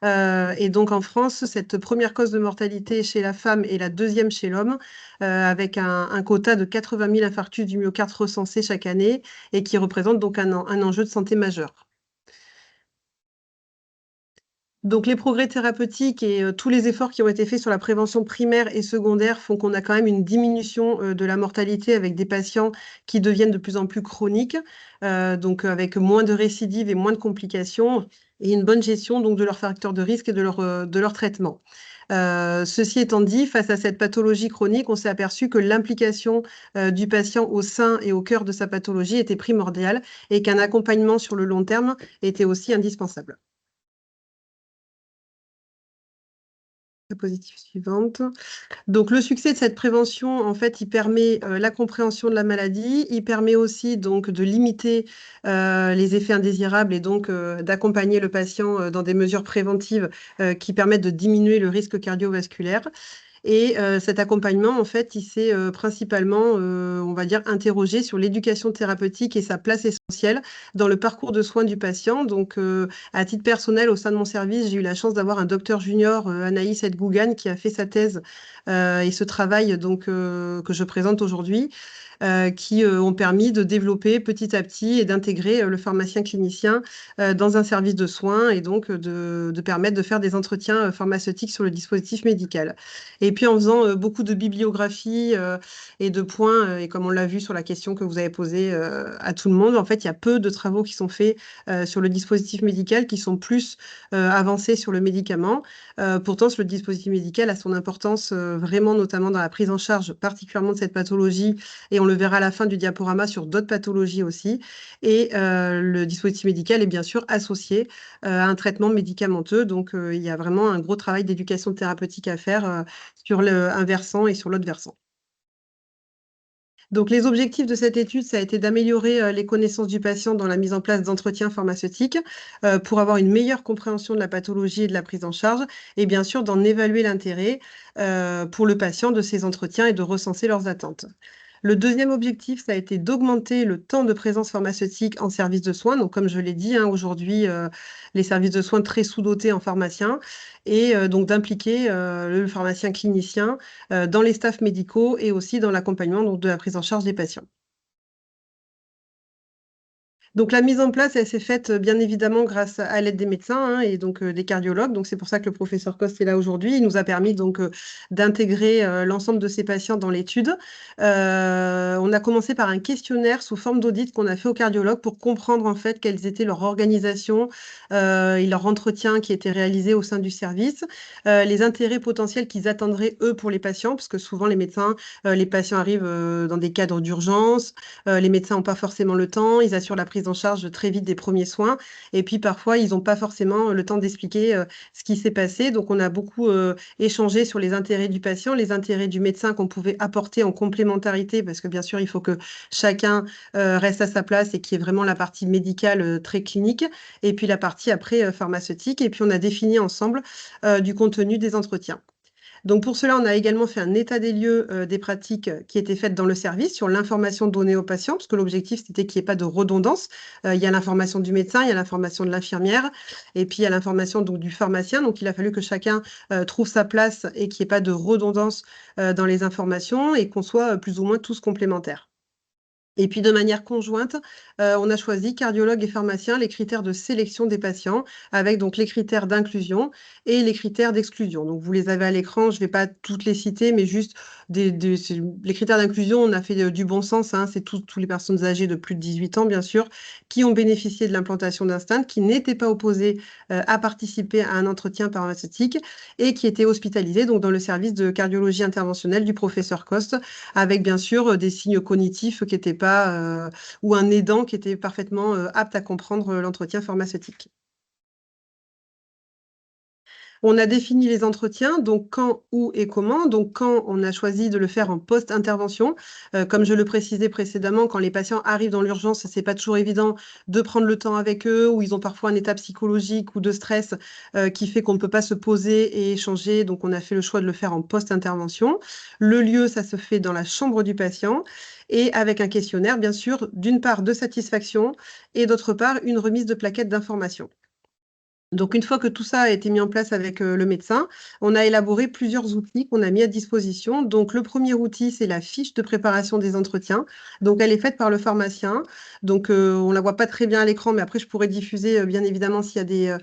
Et donc, en France, cette première cause de mortalité chez la femme est la deuxième chez l'homme, avec un quota de 80 000 infarctus du myocarde recensés chaque année et qui représente donc un enjeu de santé majeur. Donc les progrès thérapeutiques et tous les efforts qui ont été faits sur la prévention primaire et secondaire font qu'on a quand même une diminution de la mortalité avec des patients qui deviennent de plus en plus chroniques, donc avec moins de récidives et moins de complications et une bonne gestion donc de leurs facteurs de risque et de leur traitement. Ceci étant dit, face à cette pathologie chronique, on s'est aperçu que l'implication du patient au sein et au cœur de sa pathologie était primordiale et qu'un accompagnement sur le long terme était aussi indispensable. Diapositive suivante. Donc, le succès de cette prévention, en fait, il permet la compréhension de la maladie, il permet aussi donc de limiter les effets indésirables et donc d'accompagner le patient dans des mesures préventives qui permettent de diminuer le risque cardiovasculaire. Et cet accompagnement, en fait, il s'est principalement, on va dire, interrogé sur l'éducation thérapeutique et sa place essentielle dans le parcours de soins du patient. Donc, à titre personnel, au sein de mon service, j'ai eu la chance d'avoir un docteur junior, Anaïs Edgougan, qui a fait sa thèse et ce travail donc, que je présente aujourd'hui, qui ont permis de développer petit à petit et d'intégrer le pharmacien clinicien dans un service de soins et donc de permettre de faire des entretiens pharmaceutiques sur le dispositif médical. Et puis en faisant beaucoup de bibliographie et de points, et comme on l'a vu sur la question que vous avez posée à tout le monde, en fait, il y a peu de travaux qui sont faits sur le dispositif médical qui sont plus avancés sur le médicament. Pourtant, le dispositif médical a son importance vraiment, notamment dans la prise en charge, particulièrement de cette pathologie, et on le verra à la fin du diaporama sur d'autres pathologies aussi. Et le dispositif médical est bien sûr associé à un traitement médicamenteux. Donc, il y a vraiment un gros travail d'éducation thérapeutique à faire sur un versant et sur l'autre versant. Donc, les objectifs de cette étude, ça a été d'améliorer les connaissances du patient dans la mise en place d'entretiens pharmaceutiques pour avoir une meilleure compréhension de la pathologie et de la prise en charge, et bien sûr d'en évaluer l'intérêt pour le patient de ces entretiens et de recenser leurs attentes. Le deuxième objectif, ça a été d'augmenter le temps de présence pharmaceutique en service de soins. Donc, comme je l'ai dit, hein, aujourd'hui, les services de soins très sous-dotés en pharmaciens et donc d'impliquer le pharmacien clinicien dans les staffs médicaux et aussi dans l'accompagnement donc, de la prise en charge des patients. Donc la mise en place, elle s'est faite bien évidemment grâce à l'aide des médecins hein, et donc des cardiologues. Donc c'est pour ça que le professeur Coste est là aujourd'hui. Il nous a permis donc d'intégrer l'ensemble de ces patients dans l'étude. On a commencé par un questionnaire sous forme d'audit qu'on a fait aux cardiologues pour comprendre en fait quelles étaient leur organisation et leur entretien qui était réalisé au sein du service, les intérêts potentiels qu'ils attendraient eux pour les patients, parce que souvent les médecins, les patients arrivent dans des cadres d'urgence. Les médecins n'ont pas forcément le temps, ils assurent la prise en charge très vite des premiers soins. Et puis parfois, ils n'ont pas forcément le temps d'expliquer ce qui s'est passé. Donc, on a beaucoup échangé sur les intérêts du patient, les intérêts du médecin qu'on pouvait apporter en complémentarité, parce que bien sûr, il faut que chacun reste à sa place et qu'il y ait vraiment la partie médicale très clinique, et puis la partie après pharmaceutique. Et puis, on a défini ensemble du contenu des entretiens. Donc pour cela, on a également fait un état des lieux des pratiques qui étaient faites dans le service sur l'information donnée aux patients, parce que l'objectif, c'était qu'il n'y ait pas de redondance. Il y a l'information du médecin, il y a l'information de l'infirmière, et puis il y a l'information donc, du pharmacien. Donc il a fallu que chacun trouve sa place et qu'il n'y ait pas de redondance dans les informations et qu'on soit plus ou moins tous complémentaires. Et puis de manière conjointe, on a choisi cardiologue et pharmacien les critères de sélection des patients avec donc les critères d'inclusion et les critères d'exclusion. Donc vous les avez à l'écran, je ne vais pas toutes les citer, mais juste les critères d'inclusion, on a fait du bon sens, hein, c'est toutes les personnes âgées de plus de 18 ans bien sûr, qui ont bénéficié de l'implantation d'un stent, qui n'étaient pas opposées à participer à un entretien pharmaceutique et qui étaient hospitalisées donc, dans le service de cardiologie interventionnelle du professeur Coste, avec bien sûr des signes cognitifs qui n'étaient pas ou un aidant qui était parfaitement apte à comprendre l'entretien pharmaceutique. On a défini les entretiens, donc quand, où et comment. Donc quand on a choisi de le faire en post-intervention, comme je le précisais précédemment, quand les patients arrivent dans l'urgence, c'est pas toujours évident de prendre le temps avec eux, ou ils ont parfois un état psychologique ou de stress qui fait qu'on ne peut pas se poser et échanger. Donc on a fait le choix de le faire en post-intervention. Le lieu, ça se fait dans la chambre du patient et avec un questionnaire, bien sûr, d'une part de satisfaction et d'autre part une remise de plaquettes d'information. Donc, une fois que tout ça a été mis en place avec le médecin, on a élaboré plusieurs outils qu'on a mis à disposition. Donc, le premier outil, c'est la fiche de préparation des entretiens. Donc, elle est faite par le pharmacien. Donc, on ne la voit pas très bien à l'écran, mais après, je pourrais diffuser, bien évidemment, s'il y a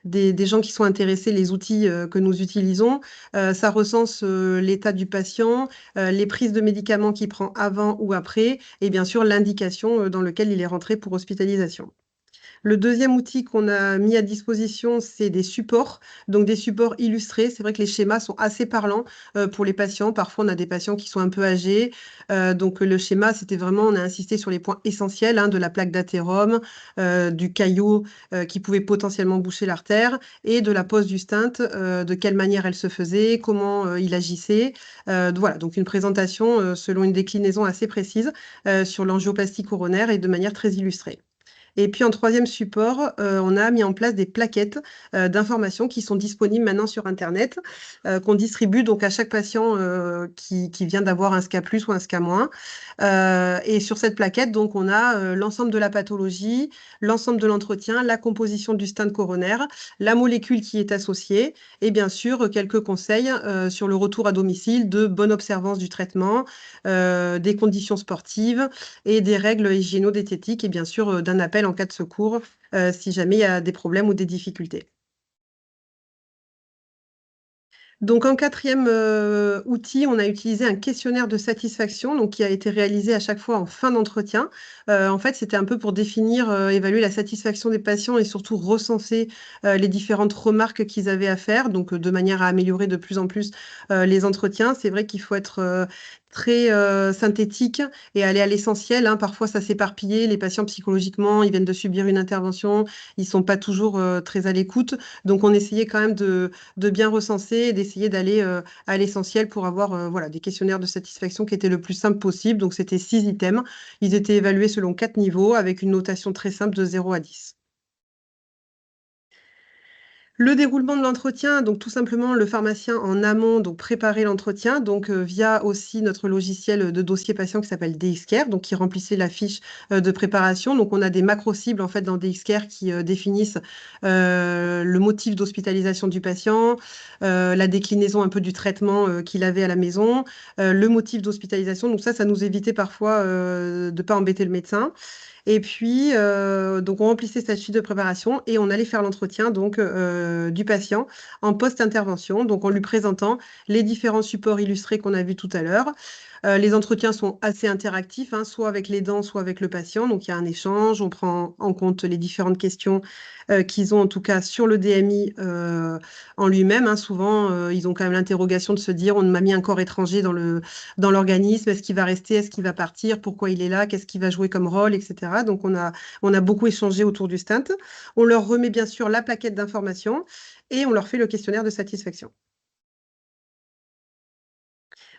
des gens qui sont intéressés, les outils que nous utilisons. Ça recense l'état du patient, les prises de médicaments qu'il prend avant ou après, et bien sûr, l'indication dans laquelle il est rentré pour hospitalisation. Le deuxième outil qu'on a mis à disposition, c'est des supports, donc des supports illustrés. C'est vrai que les schémas sont assez parlants pour les patients. Parfois, on a des patients qui sont un peu âgés. Donc, le schéma, c'était vraiment, on a insisté sur les points essentiels hein, de la plaque d'athérome, du caillot qui pouvait potentiellement boucher l'artère et de la pose du stent, de quelle manière elle se faisait, comment il agissait. Voilà, donc une présentation selon une déclinaison assez précise sur l'angioplastie coronaire et de manière très illustrée. Et puis en troisième support, on a mis en place des plaquettes d'informations qui sont disponibles maintenant sur Internet, qu'on distribue donc à chaque patient qui vient d'avoir un SCA+ ou un SCA-. Et sur cette plaquette, donc, on a l'ensemble de la pathologie, l'ensemble de l'entretien, la composition du stent coronaire, la molécule qui est associée, et bien sûr quelques conseils sur le retour à domicile, de bonne observance du traitement, des conditions sportives et des règles hygiéno-diététiques, et bien sûr d'un appel en cas de secours si jamais il y a des problèmes ou des difficultés. Donc, en quatrième outil, on a utilisé un questionnaire de satisfaction donc, qui a été réalisé à chaque fois en fin d'entretien. En fait, c'était un peu pour définir, évaluer la satisfaction des patients et surtout recenser les différentes remarques qu'ils avaient à faire, donc de manière à améliorer de plus en plus les entretiens. C'est vrai qu'il faut être très synthétique et aller à l'essentiel. Hein. Parfois, ça s'éparpillait. Les patients, psychologiquement, ils viennent de subir une intervention. Ils ne sont pas toujours très à l'écoute. Donc, on essayait quand même de bien recenser et d'essayer d'aller à l'essentiel pour avoir voilà, des questionnaires de satisfaction qui étaient le plus simple possible. Donc, c'était 6 items. Ils étaient évalués selon 4 niveaux avec une notation très simple de 0 à 10. Le déroulement de l'entretien, donc tout simplement le pharmacien en amont, donc préparer l'entretien, donc via aussi notre logiciel de dossier patient qui s'appelle DXCare, donc qui remplissait la fiche de préparation. Donc on a des macro-cibles en fait dans DXCare qui définissent le motif d'hospitalisation du patient, la déclinaison un peu du traitement qu'il avait à la maison, le motif d'hospitalisation. Donc ça nous évitait parfois de ne pas embêter le médecin. Et puis, donc on remplissait cette fiche de préparation et on allait faire l'entretien donc du patient en post-intervention, donc en lui présentant les différents supports illustrés qu'on a vus tout à l'heure. Les entretiens sont assez interactifs, hein, soit avec l'aidant, soit avec le patient. Donc il y a un échange, on prend en compte les différentes questions qu'ils ont en tout cas sur le DMI en lui-même, hein. Souvent, ils ont quand même l'interrogation de se dire, on m'a mis un corps étranger dans l'organisme, est-ce qu'il va rester, est-ce qu'il va partir, pourquoi il est là, qu'est-ce qu'il va jouer comme rôle, etc. Donc on a beaucoup échangé autour du stent. On leur remet bien sûr la plaquette d'information et on leur fait le questionnaire de satisfaction.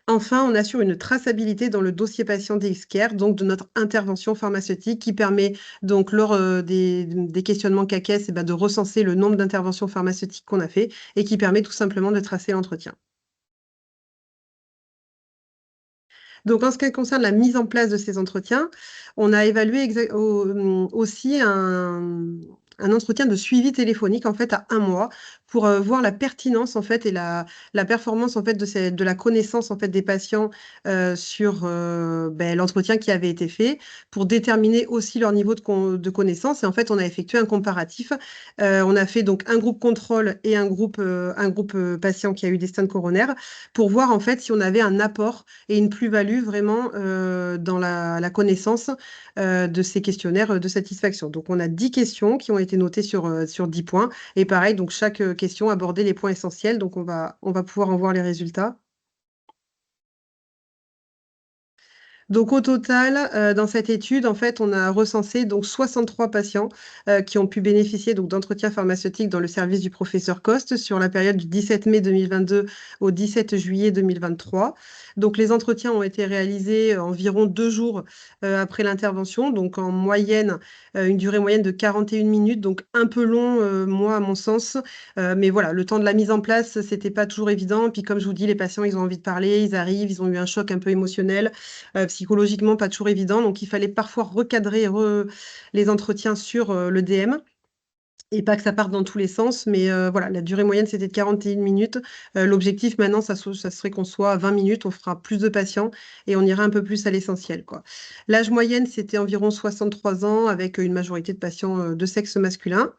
Enfin, on assure une traçabilité dans le dossier patient DXCare, donc de notre intervention pharmaceutique qui permet donc lors des questionnements CAQES de recenser le nombre d'interventions pharmaceutiques qu'on a fait et qui permet tout simplement de tracer l'entretien. Donc, en ce qui concerne la mise en place de ces entretiens, on a évalué aussi un entretien de suivi téléphonique en fait à 1 mois pour voir la pertinence en fait et la performance en fait de la connaissance en fait des patients sur l'entretien qui avait été fait pour déterminer aussi leur niveau de connaissance. Et en fait, on a effectué un comparatif. On a fait donc un groupe contrôle et un groupe patient qui a eu des stents coronaires pour voir en fait si on avait un apport et une plus-value vraiment dans la connaissance de ces questionnaires de satisfaction. Donc, on a 10 questions qui ont été notées sur 10 points. Et pareil, donc chaque question abordait les points essentiels. Donc, on va pouvoir en voir les résultats. Donc au total, dans cette étude, en fait, on a recensé donc 63 patients qui ont pu bénéficier donc d'entretiens pharmaceutiques dans le service du professeur Coste sur la période du 17 mai 2022 au 17 juillet 2023. Donc les entretiens ont été réalisés environ 2 jours après l'intervention, donc en moyenne, une durée moyenne de 41 minutes, donc un peu long, moi, à mon sens. Mais voilà, le temps de la mise en place, c'était pas toujours évident. Puis comme je vous dis, les patients, ils ont envie de parler, ils arrivent, ils ont eu un choc un peu émotionnel psychologiquement pas toujours évident. Donc, il fallait parfois recadrer les entretiens sur le DM. Et pas que ça parte dans tous les sens, mais voilà, la durée moyenne, c'était de 41 minutes. L'objectif maintenant, ça serait qu'on soit à 20 minutes, on fera plus de patients et on ira un peu plus à l'essentiel, quoi. L'âge moyenne, c'était environ 63 ans, avec une majorité de patients de sexe masculin.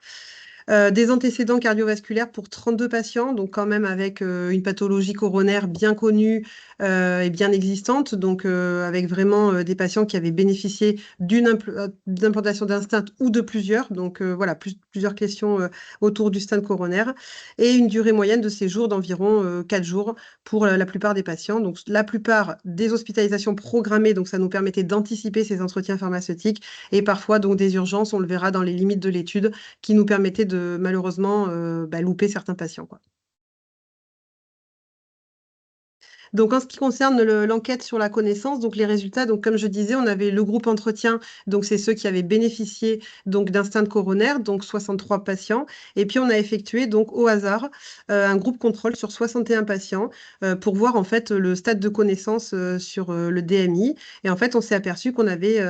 Des antécédents cardiovasculaires pour 32 patients, donc quand même avec une pathologie coronaire bien connue et bien existante, donc avec vraiment des patients qui avaient bénéficié d'implantation d'un stent ou de plusieurs, donc voilà, plusieurs questions autour du stent coronaire, et une durée moyenne de séjour d'environ 4 jours pour la plupart des patients. Donc la plupart des hospitalisations programmées, donc ça nous permettait d'anticiper ces entretiens pharmaceutiques, et parfois donc des urgences, on le verra dans les limites de l'étude, qui nous permettait de malheureusement louper certains patients, quoi. Donc, en ce qui concerne l'enquête sur la connaissance, donc les résultats, donc comme je disais, on avait le groupe entretien, donc c'est ceux qui avaient bénéficié donc d'un stent coronaire, donc 63 patients. Et puis, on a effectué donc au hasard un groupe contrôle sur 61 patients pour voir en fait le stade de connaissance sur le DMI. Et en fait, on s'est aperçu qu'on avait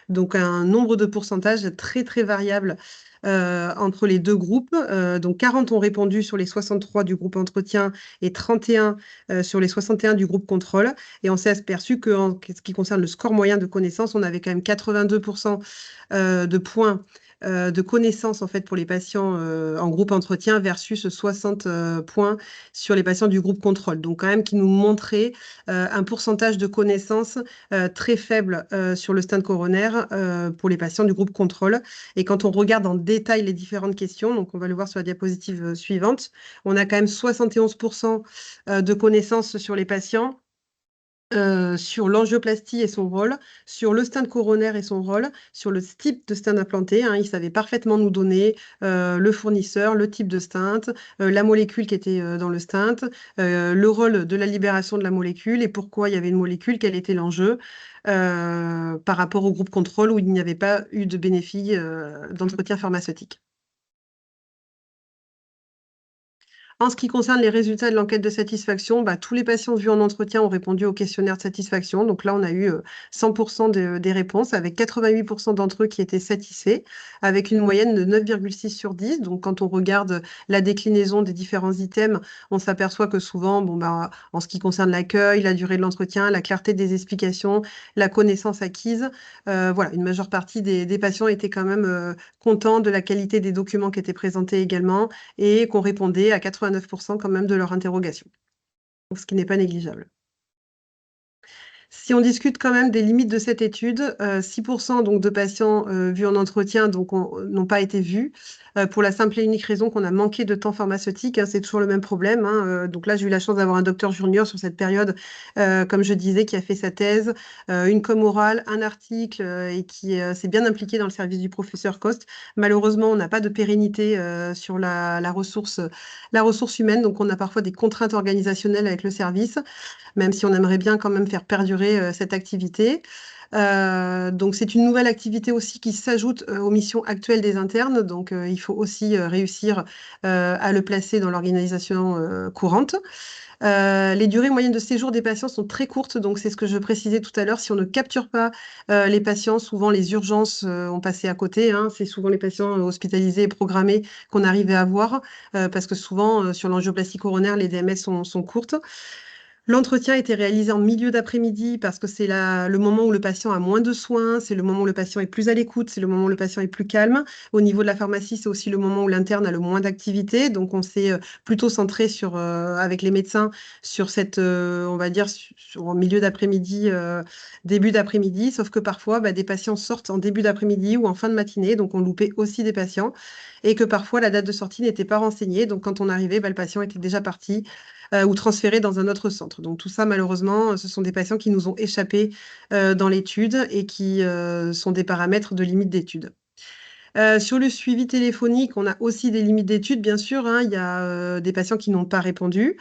donc un nombre de pourcentages très, très variable entre les deux groupes. Donc 40 ont répondu sur les 63 du groupe entretien et 31 sur les 61 du groupe contrôle. Et on s'est aperçu qu'en ce qui concerne le score moyen de connaissance, on avait quand même 82% de points de connaissance en fait pour les patients en groupe entretien versus 60 points sur les patients du groupe contrôle. Donc quand même qui nous montrait un pourcentage de connaissance très faible sur le stent coronaire pour les patients du groupe contrôle. Et quand on regarde en détail les différentes questions, donc on va le voir sur la diapositive suivante, on a quand même 71% de connaissances sur les patients, sur l'angioplastie et son rôle, sur le stent coronaire et son rôle, sur le type de stent implanté, hein. Ils savaient parfaitement nous donner le fournisseur, le type de stent, la molécule qui était dans le stent, le rôle de la libération de la molécule et pourquoi il y avait une molécule, quel était l'enjeu par rapport au groupe contrôle où il n'y avait pas eu de bénéfice d'entretien pharmaceutique. En ce qui concerne les résultats de l'enquête de satisfaction, tous les patients vus en entretien ont répondu au questionnaire de satisfaction. Donc là, on a eu 100% des réponses, avec 88% d'entre eux qui étaient satisfaits, avec une moyenne de 9,6 sur 10. Donc quand on regarde la déclinaison des différents items, on s'aperçoit que souvent, en ce qui concerne l'accueil, la durée de l'entretien, la clarté des explications, la connaissance acquise, voilà, une majeure partie des patients étaient quand même contents de la qualité des documents qui étaient présentés également et qu'on répondait à 89% quand même de leurs interrogations, donc ce qui n'est pas négligeable. Si on discute quand même des limites de cette étude, 6% donc de patients vus en entretien n'ont pas été vus, pour la simple et unique raison qu'on a manqué de temps pharmaceutique, hein, c'est toujours le même problème, hein, donc là, j'ai eu la chance d'avoir un docteur junior sur cette période, comme je disais, qui a fait sa thèse, une com orale, un article, et qui s'est bien impliqué dans le service du professeur Coste. Malheureusement, on n'a pas de pérennité sur la ressource humaine, donc on a parfois des contraintes organisationnelles avec le service, même si on aimerait bien quand même faire perdurer cette activité. Donc c'est une nouvelle activité aussi qui s'ajoute aux missions actuelles des internes. Donc il faut aussi réussir à le placer dans l'organisation courante. Les durées moyennes de séjour des patients sont très courtes, donc c'est ce que je précisais tout à l'heure. Si on ne capture pas les patients, souvent les urgences ont passé à côté, hein. C'est souvent les patients hospitalisés et programmés qu'on arrivait à voir, parce que souvent sur l'angioplastie coronaire, les DMS sont courtes. L'entretien a été réalisé en milieu d'après-midi parce que c'est le moment où le patient a moins de soins, c'est le moment où le patient est plus à l'écoute, c'est le moment où le patient est plus calme. Au niveau de la pharmacie, c'est aussi le moment où l'interne a le moins d'activité. Donc, on s'est plutôt centré avec les médecins sur on va dire, en milieu d'après-midi, début d'après-midi. Sauf que parfois, des patients sortent en début d'après-midi ou en fin de matinée. Donc, on loupait aussi des patients. Et que parfois, la date de sortie n'était pas renseignée. Donc, quand on arrivait, le patient était déjà parti ou transférés dans un autre centre. Donc tout ça, malheureusement, ce sont des patients qui nous ont échappé dans l'étude et qui sont des paramètres de limite d'étude. Sur le suivi téléphonique, on a aussi des limites d'étude, bien sûr, hein. Il y a des patients qui n'ont pas répondu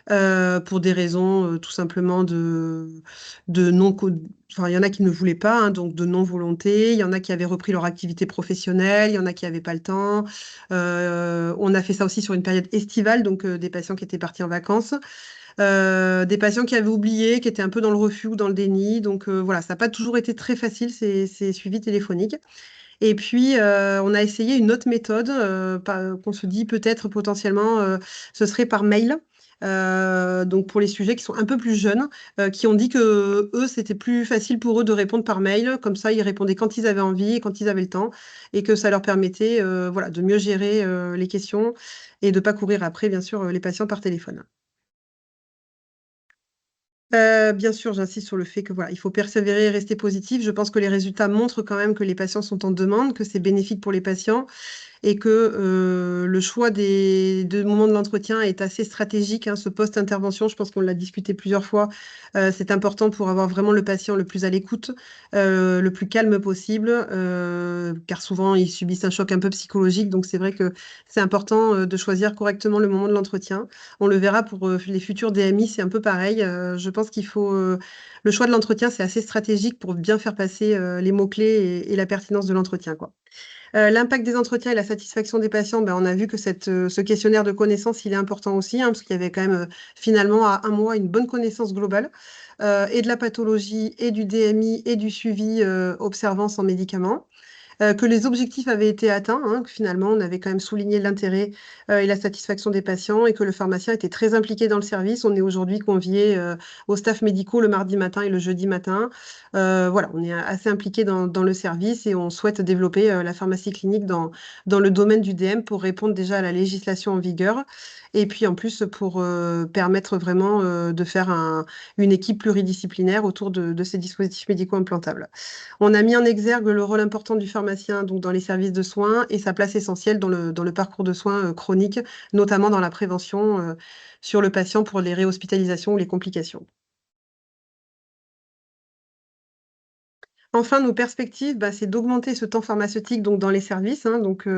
pour des raisons tout simplement de non... Enfin, il y en a qui ne voulaient pas, hein, donc de non-volonté. Il y en a qui avaient repris leur activité professionnelle. Il y en a qui n'avaient pas le temps. On a fait ça aussi sur une période estivale, donc des patients qui étaient partis en vacances. Des patients qui avaient oublié, qui étaient un peu dans le refus ou dans le déni. Donc voilà, ça n'a pas toujours été très facile, ces suivis téléphoniques. Et puis, on a essayé une autre méthode qu'on se dit peut-être potentiellement, ce serait par mail. Donc pour les sujets qui sont un peu plus jeunes, qui ont dit que eux, c'était plus facile pour eux de répondre par mail. Comme ça, ils répondaient quand ils avaient envie et quand ils avaient le temps. Et que ça leur permettait voilà, de mieux gérer les questions et de ne pas courir après, bien sûr, les patients par téléphone. Bien sûr, j'insiste sur le fait que voilà, il faut persévérer et rester positif. Je pense que les résultats montrent quand même que les patients sont en demande, que c'est bénéfique pour les patients et que le choix de moments de l'entretien est assez stratégique, hein, ce post-intervention. Je pense qu'on l'a discuté plusieurs fois. C'est important pour avoir vraiment le patient le plus à l'écoute, le plus calme possible, car souvent ils subissent un choc un peu psychologique. Donc c'est vrai que c'est important de choisir correctement le moment de l'entretien. On le verra pour les futurs DMI, c'est un peu pareil. Je pense qu'il faut le choix de l'entretien, c'est assez stratégique pour bien faire passer les mots-clés et la pertinence de l'entretien, quoi. L'impact des entretiens et la satisfaction des patients, on a vu que ce questionnaire de connaissances, il est important aussi, hein, parce qu'il y avait quand même finalement à un mois une bonne connaissance globale et de la pathologie et du DMI et du suivi observant sans médicaments. Que les objectifs avaient été atteints, hein, que finalement on avait quand même souligné l'intérêt et la satisfaction des patients et que le pharmacien était très impliqué dans le service. On est aujourd'hui convié aux staffs médicaux le mardi matin et le jeudi matin. Voilà, on est assez impliqué dans le service et on souhaite développer la pharmacie clinique dans le domaine du DM pour répondre déjà à la législation en vigueur et puis en plus pour permettre vraiment de faire une équipe pluridisciplinaire autour de ces dispositifs médicaux implantables. On a mis en exergue le rôle important du pharmacien donc dans les services de soins et sa place essentielle dans le parcours de soins chroniques, notamment dans la prévention sur le patient pour les réhospitalisations ou les complications. Enfin, nos perspectives, c'est d'augmenter ce temps pharmaceutique donc, dans les services, hein, donc,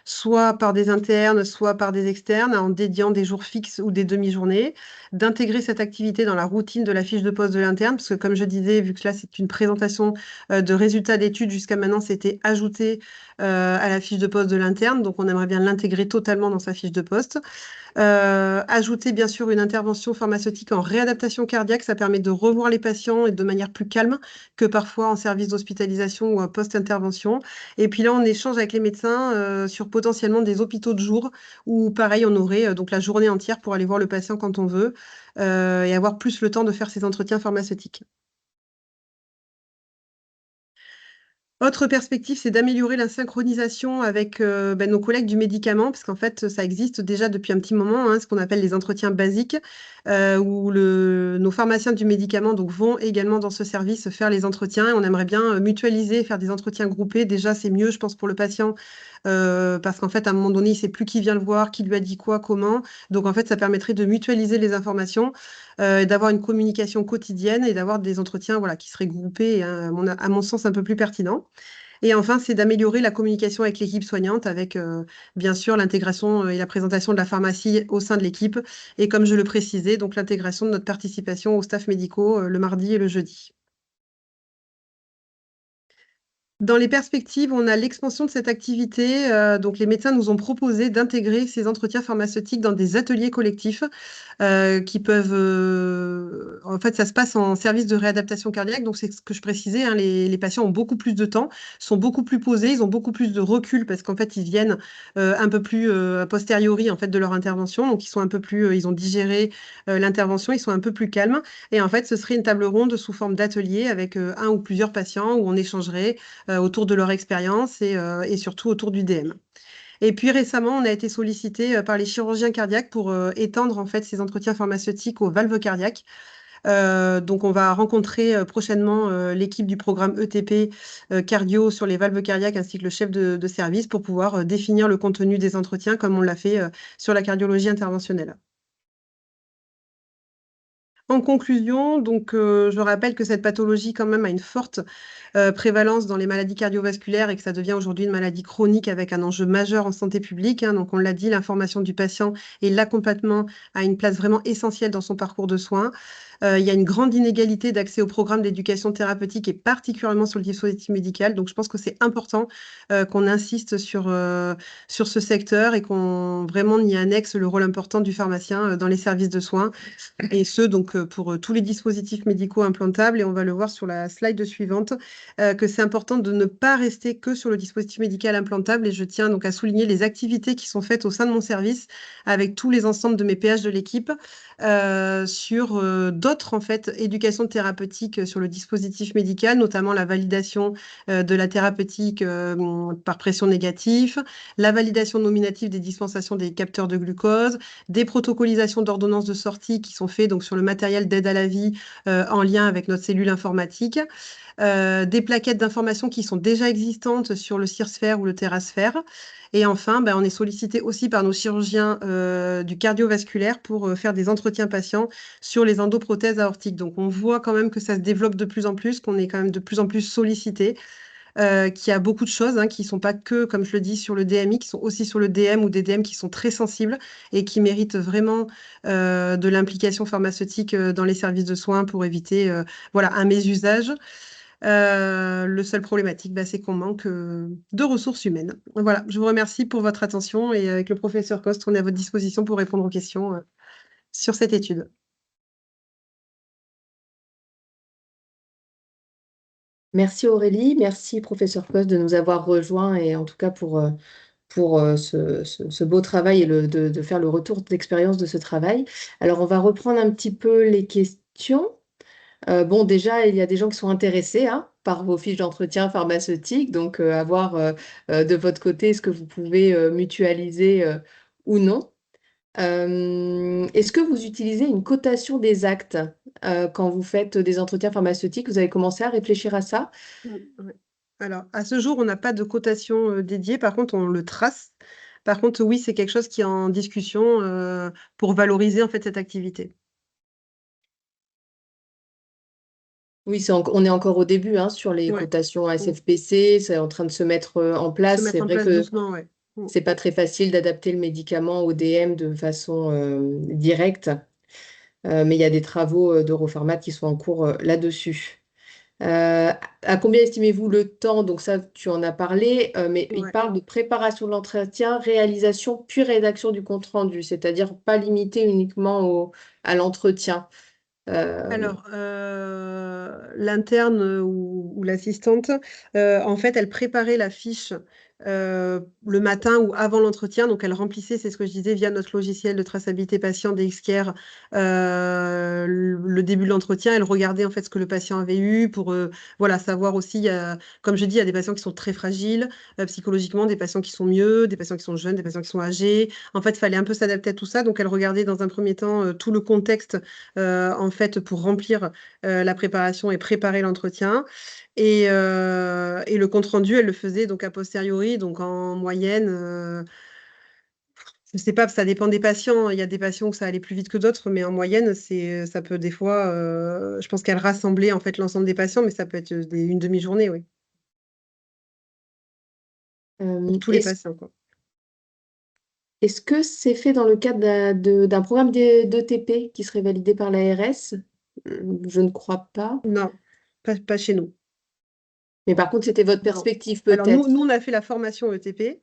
soit par des internes, soit par des externes, en dédiant des jours fixes ou des demi-journées, d'intégrer cette activité dans la routine de la fiche de poste de l'interne, parce que comme je disais, vu que là c'est une présentation de résultats d'études, jusqu'à maintenant c'était ajouté à la fiche de poste de l'interne, donc on aimerait bien l'intégrer totalement dans sa fiche de poste. Ajouter bien sûr une intervention pharmaceutique en réadaptation cardiaque, ça permet de revoir les patients et de manière plus calme que parfois en service d'hospitalisation ou en post-intervention. Et puis là, on échange avec les médecins sur potentiellement des hôpitaux de jour où pareil, on aurait donc la journée entière pour aller voir le patient quand on veut et avoir plus le temps de faire ces entretiens pharmaceutiques. Autre perspective, c'est d'améliorer la synchronisation avec nos collègues du médicament, parce qu'en fait, ça existe déjà depuis un petit moment, hein, ce qu'on appelle les entretiens basiques, où nos pharmaciens du médicament donc, vont également dans ce service faire les entretiens. On aimerait bien mutualiser, faire des entretiens groupés. Déjà, c'est mieux, je pense, pour le patient, parce qu'en fait, à un moment donné, il ne sait plus qui vient le voir, qui lui a dit quoi, comment. Donc, en fait, ça permettrait de mutualiser les informations, d'avoir une communication quotidienne et d'avoir des entretiens voilà, qui seraient groupés, et, à mon sens, un peu plus pertinents. Et enfin, c'est d'améliorer la communication avec l'équipe soignante, avec bien sûr l'intégration et la présentation de la pharmacie au sein de l'équipe. Et comme je le précisais, donc l'intégration de notre participation aux staffs médicaux le mardi et le jeudi. Dans les perspectives, on a l'expansion de cette activité. Donc, les médecins nous ont proposé d'intégrer ces entretiens pharmaceutiques dans des ateliers collectifs qui peuvent. En fait, ça se passe en service de réadaptation cardiaque. Donc, c'est ce que je précisais. Hein, les patients ont beaucoup plus de temps, sont beaucoup plus posés, ils ont beaucoup plus de recul parce qu'en fait, ils viennent un peu plus a posteriori en fait de leur intervention. Donc, ils sont un peu plus. Ils ont digéré l'intervention, ils sont un peu plus calmes. Et en fait, ce serait une table ronde sous forme d'atelier avec un ou plusieurs patients où on échangerait autour de leur expérience et surtout autour du DM. Et puis récemment, on a été sollicité par les chirurgiens cardiaques pour étendre en fait ces entretiens pharmaceutiques aux valves cardiaques. Donc, on va rencontrer prochainement l'équipe du programme ETP cardio sur les valves cardiaques ainsi que le chef de service pour pouvoir définir le contenu des entretiens comme on l'a fait sur la cardiologie interventionnelle. En conclusion, donc, je rappelle que cette pathologie quand même a une forte prévalence dans les maladies cardiovasculaires et que ça devient aujourd'hui une maladie chronique avec un enjeu majeur en santé publique. Hein. Donc, on l'a dit, l'information du patient et l'accompagnement a une place vraiment essentielle dans son parcours de soins. Il y a une grande inégalité d'accès au programme d'éducation thérapeutique et particulièrement sur le dispositif médical. Donc, je pense que c'est important qu'on insiste sur ce secteur et qu'on vraiment y annexe le rôle important du pharmacien dans les services de soins. Et ce, donc, pour tous les dispositifs médicaux implantables. Et on va le voir sur la slide suivante, que c'est important de ne pas rester que sur le dispositif médical implantable. Et je tiens donc à souligner les activités qui sont faites au sein de mon service avec tous les ensembles de mes PH de l'équipe sur d'autres en fait éducations thérapeutiques sur le dispositif médical, notamment la validation de la thérapeutique par pression négative, la validation nominative des dispensations des capteurs de glucose, des protocolisations d'ordonnances de sortie qui sont faites donc sur le matériel d'aide à la vie en lien avec notre cellule informatique. Des plaquettes d'informations qui sont déjà existantes sur le CIRSPHER ou le ThéraSPHER. Et enfin, on est sollicité aussi par nos chirurgiens du cardiovasculaire pour faire des entretiens patients sur les endoprothèses aortiques. Donc, on voit quand même que ça se développe de plus en plus, qu'on est quand même de plus en plus sollicité, qu'il y a beaucoup de choses qui ne sont pas que, comme je le dis, sur le DMI, qui sont aussi sur le DM ou des DM qui sont très sensibles et qui méritent vraiment de l'implication pharmaceutique dans les services de soins pour éviter un mésusage. Le seul problématique, c'est qu'on manque de ressources humaines. Voilà, je vous remercie pour votre attention et avec le professeur Coste, on est à votre disposition pour répondre aux questions sur cette étude. Merci Aurélie, merci professeur Coste de nous avoir rejoints et en tout cas pour ce beau travail et de faire le retour d'expérience de ce travail. Alors on va reprendre un petit peu les questions. Bon, déjà, il y a des gens qui sont intéressés par vos fiches d'entretien pharmaceutique, donc à voir de votre côté ce que vous pouvez mutualiser ou non. Est-ce que vous utilisez une cotation des actes quand vous faites des entretiens pharmaceutiques? Vous avez commencé à réfléchir à ça? Ouais. Alors, à ce jour, on n'a pas de cotation dédiée, par contre, on le trace. Par contre, oui, c'est quelque chose qui est en discussion pour valoriser en fait cette activité. Oui, on est encore au début sur les Ouais. cotations SFPC, c'est en train de se mettre en place. Se mettre C'est en vrai place que doucement, ouais. c'est pas très facile d'adapter le médicament au DM de façon directe, mais il y a des travaux d'Europharmat qui sont en cours là-dessus. À combien estimez-vous le temps? Donc ça, tu en as parlé, mais il Ouais. parle de préparation de l'entretien, réalisation, puis rédaction du compte-rendu, c'est-à-dire pas limité uniquement à l'entretien. Alors, l'interne ou l'assistante, en fait, elle préparait la fiche le matin ou avant l'entretien. Donc, elle remplissait, c'est ce que je disais, via notre logiciel de traçabilité patient DXCare, le début de l'entretien. Elle regardait en fait ce que le patient avait eu pour voilà, savoir aussi, comme je dis, il y a des patients qui sont très fragiles psychologiquement, des patients qui sont mieux, des patients qui sont jeunes, des patients qui sont âgés. En fait, il fallait un peu s'adapter à tout ça. Donc, elle regardait dans un premier temps tout le contexte en fait, pour remplir la préparation et préparer l'entretien. Et le compte-rendu, elle le faisait donc a posteriori, donc en moyenne, je ne sais pas, ça dépend des patients. Il y a des patients où ça allait plus vite que d'autres, mais en moyenne, ça peut des fois, je pense qu'elle rassemblait en fait l'ensemble des patients, mais ça peut être une demi-journée, oui, pour tous les Est-ce, patients, quoi. est-ce que c'est fait dans le cadre d'un programme d'ETP qui serait validé par l'ARS? Je ne crois pas. Non, pas chez nous. Mais par contre, c'était votre Non. perspective Alors, peut-être. nous, on a fait la formation ETP.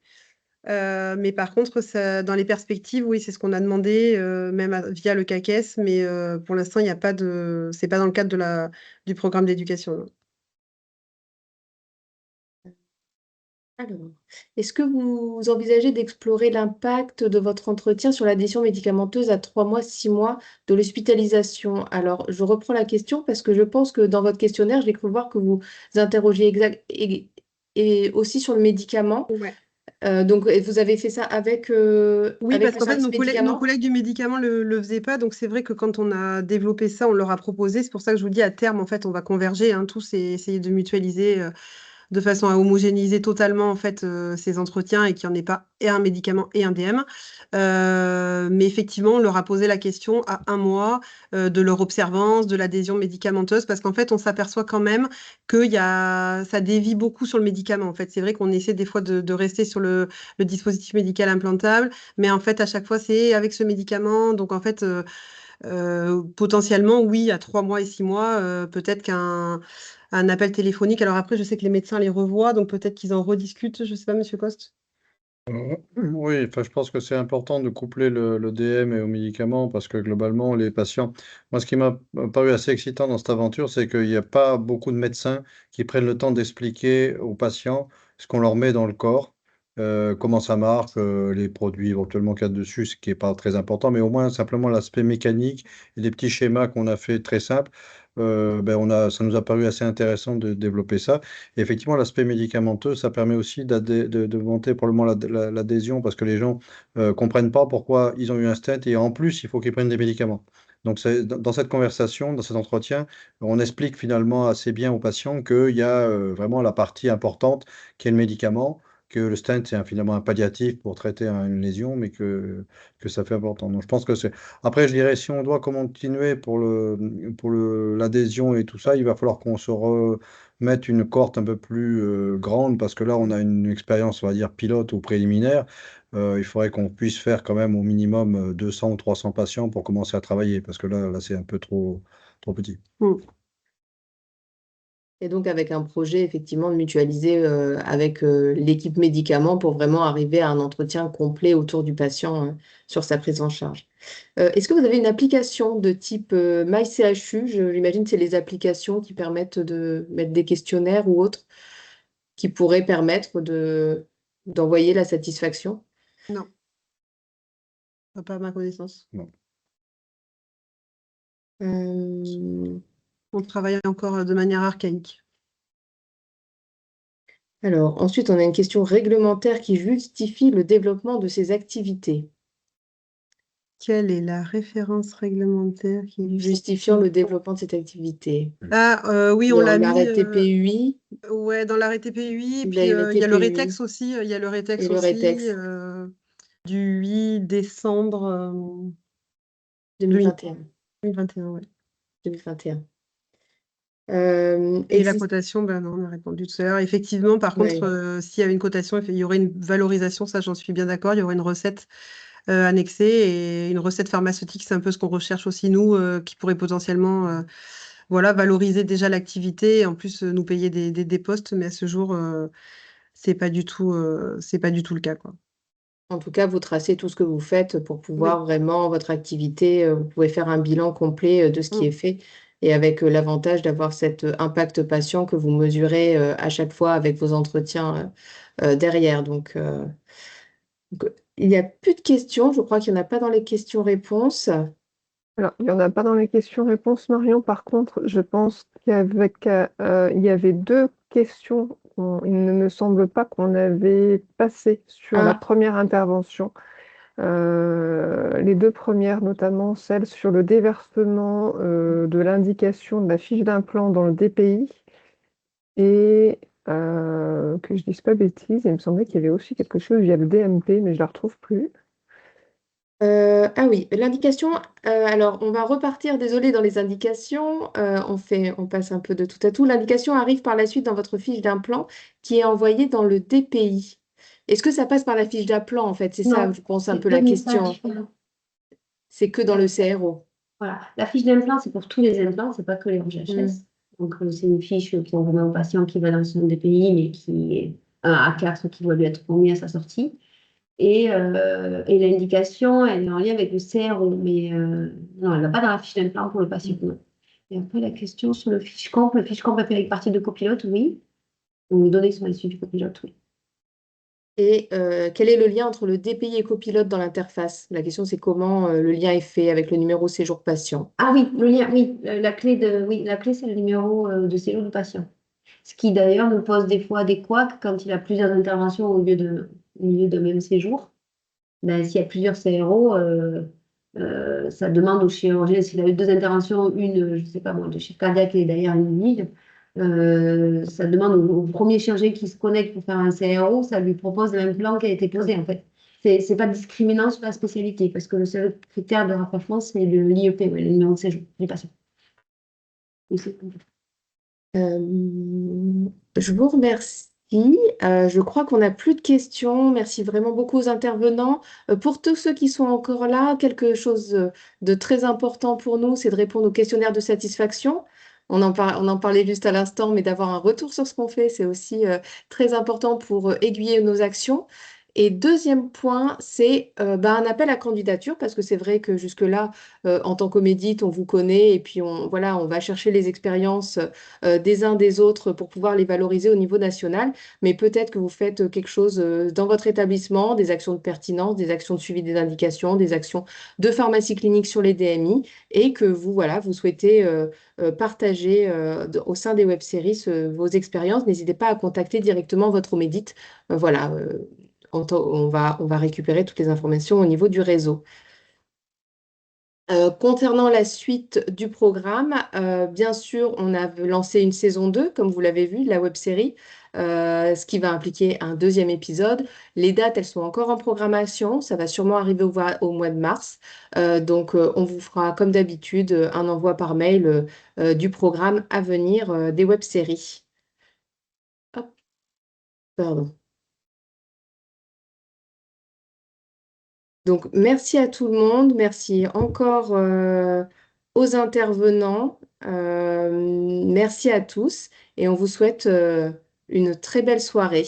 Mais par contre, dans les perspectives, oui, c'est ce qu'on a demandé, même via le CAQES, mais pour l'instant, il n'y a pas de. C'est pas dans le cadre du programme d'éducation, non. Alors, est-ce que vous envisagez d'explorer l'impact de votre entretien sur l'adhésion médicamenteuse à 3 mois, 6 mois de l'hospitalisation? Alors, je reprends la question parce que je pense que dans votre questionnaire, j'ai cru voir que vous interrogiez et aussi sur le médicament. Ouais. Donc, et vous avez fait ça avec, Oui, avec parce le qu'en fait, service nos médicament? collègues du médicament le faisaient pas. Donc, c'est vrai que quand on a développé ça, on leur a proposé. C'est pour ça que je vous dis, à terme, en fait, on va converger, hein, tous et essayer de mutualiser de façon à homogénéiser totalement en fait ces entretiens et qu'il n'y en ait pas et un médicament et un DM. Mais effectivement, on leur a posé la question à un mois de leur observance, de l'adhésion médicamenteuse, parce qu'en fait, on s'aperçoit quand même que ça dévie beaucoup sur le médicament. En fait, c'est vrai qu'on essaie des fois de rester sur le dispositif médical implantable, mais en fait, à chaque fois, c'est avec ce médicament. Donc, en fait, potentiellement, oui, à 3 mois et 6 mois, peut-être qu'un appel téléphonique. Alors après, je sais que les médecins les revoient, donc peut-être qu'ils en rediscutent. Je ne sais pas, Monsieur Coste. Oui, enfin, je pense que c'est important de coupler le DM et aux médicaments parce que globalement, les patients. Moi, ce qui m'a paru assez excitant dans cette aventure, c'est qu'il n'y a pas beaucoup de médecins qui prennent le temps d'expliquer aux patients ce qu'on leur met dans le corps, comment ça marche, les produits éventuellement qu'il y a dessus, ce qui n'est pas très important, mais au moins simplement l'aspect mécanique et les petits schémas qu'on a fait très simples. Ben ça nous a paru assez intéressant de développer ça. Et effectivement, l'aspect médicamenteux, ça permet aussi de monter probablement l'adhésion parce que les gens comprennent pas pourquoi ils ont eu un stent et en plus, il faut qu'ils prennent des médicaments. Donc, dans cette conversation, dans cet entretien, on explique finalement assez bien aux patients qu'il y a vraiment la partie importante qui est le médicament, que le stent, c'est finalement un palliatif pour traiter une lésion, mais que ça fait important. Donc, je pense que c'est. Après, je dirais, si on doit continuer l'adhésion et tout ça, il va falloir qu'on se mettre une cohorte un peu plus grande parce que là, on a une expérience, on va dire, pilote ou préliminaire. Il faudrait qu'on puisse faire quand même au minimum 200 ou 300 patients pour commencer à travailler parce que là c'est un peu trop petit. Mm. Et donc avec un projet effectivement de mutualiser avec l'équipe médicaments pour vraiment arriver à un entretien complet autour du patient sur sa prise en charge. Est-ce que vous avez une application de type MyCHU? J'imagine que c'est les applications qui permettent de mettre des questionnaires ou autres qui pourraient permettre d'envoyer la satisfaction. Non, pas à ma connaissance. Non. On travaille encore de manière archaïque. Alors, ensuite, on a une question réglementaire qui justifie le développement de ces activités. Quelle est la référence réglementaire qui Justifiant le développement de cette activité. Ah, oui, on Dans l'a mis. l'arrêt TPUI Ouais, dans l'arrêt TPUI. Et Vous puis, avez il y a le TPUI rétex aussi. Il y a le et rétex le aussi rétex du 8 décembre 2021. 2021, ouais. 2021. Et la cotation, ben non, on a répondu tout à l'heure. Effectivement, par contre, Ouais. s'il y avait une cotation, il y aurait une valorisation, ça j'en suis bien d'accord. Il y aurait une recette annexée et une recette pharmaceutique, c'est un peu ce qu'on recherche aussi nous, qui pourrait potentiellement voilà, valoriser déjà l'activité et en plus nous payer des postes, mais à ce jour, c'est pas du tout le cas, quoi. En tout cas, vous tracez tout ce que vous faites pour Oui. pouvoir vraiment, votre activité, vous pouvez faire un bilan complet de ce qui Mm. est fait et avec l'avantage d'avoir cet impact patient que vous mesurez à chaque fois avec vos entretiens derrière. Donc, il n'y a plus de questions. Je crois qu'il n'y en a pas dans les questions-réponses. Alors, il n'y en a pas dans les questions-réponses, Marion. Par contre, je pense il y avait deux questions. Il ne me semble pas qu'on avait passé sur la Ah, première intervention. Les deux premières, notamment celle sur le déversement de l'indication de la fiche d'implant dans le DPI. Et que je dise pas bêtise, il me semblait qu'il y avait aussi quelque chose via le DMP, mais je ne la retrouve plus. ah oui, l'indication. Alors, on va repartir, désolé, dans les indications. On passe un peu de tout à tout. L'indication arrive par la suite dans votre fiche d'implant qui est envoyée dans le DPI. Est-ce que ça passe par la fiche d'implant, en fait? C'est ça, Non, je pense, un c'est peu deux la messages question. différents. C'est que dans le CRO. Voilà. La fiche d'implant, c'est pour tous les implants, c'est pas que les RGHS. Donc, c'est une fiche qu'on remet au patient qui va dans son DPI, mais qui est un A4 qui doit lui être remis à sa sortie. Et l'indication, elle est en lien avec le CRO, mais non, elle ne va pas dans la fiche d'implant pour le patient. Non. Et après, la question sur le fiche comp, le fiche comp a fait avec partie de copilote, oui. Donc, les données sont issues du copilote, oui. Et quel est le lien entre le DPI et copilote dans l'interface? La question, c'est comment le lien est fait avec le numéro séjour patient. Ah oui, le lien, oui, la clé, c'est le numéro de séjour du patient. Ce qui d'ailleurs nous pose des fois des couacs quand il a plusieurs interventions au lieu de même séjour. Ben, s'il y a plusieurs CRO, ça demande au chirurgien, s'il a eu deux interventions, une, je sais pas moi, de chirurgie cardiaque et derrière une ligne, ça demande au premier chirurgien qui se connecte pour faire un CRO, ça lui propose le même plan qui a été posé en fait. C'est pas discriminant sur la spécialité, parce que le seul critère de rapprochement, c'est le l'IEP, ouais, le numéro de séjour du patient. Donc, Je vous remercie. Je crois qu'on n'a plus de questions. Merci vraiment beaucoup aux intervenants. Pour tous ceux qui sont encore là, quelque chose de très important pour nous, c'est de répondre au questionnaire de satisfaction. On en parlait juste à l'instant, mais d'avoir un retour sur ce qu'on fait, c'est aussi très important pour aiguiller nos actions. Et deuxième point, c'est un appel à candidature, parce que c'est vrai que jusque-là, en tant qu'Omédite, on vous connaît et puis voilà, on va chercher les expériences des uns des autres pour pouvoir les valoriser au niveau national. Mais peut-être que vous faites quelque chose dans votre établissement, des actions de pertinence, des actions de suivi des indications, des actions de pharmacie clinique sur les DMI et que vous, voilà, vous souhaitez partager au sein des web-séries vos expériences. N'hésitez pas à contacter directement votre Omédite. Voilà, on va récupérer toutes les informations au niveau du réseau. Concernant la suite du programme, bien sûr, on a lancé une saison 2, comme vous l'avez vu, de la web-série, ce qui va impliquer un deuxième épisode. Les dates, elles sont encore en programmation, ça va sûrement arriver au mois de mars. Donc, on vous fera, comme d'habitude, un envoi par mail du programme à venir des web-séries. Hop, pardon. Donc, merci à tout le monde. Merci encore aux intervenants. Merci à tous et on vous souhaite une très belle soirée.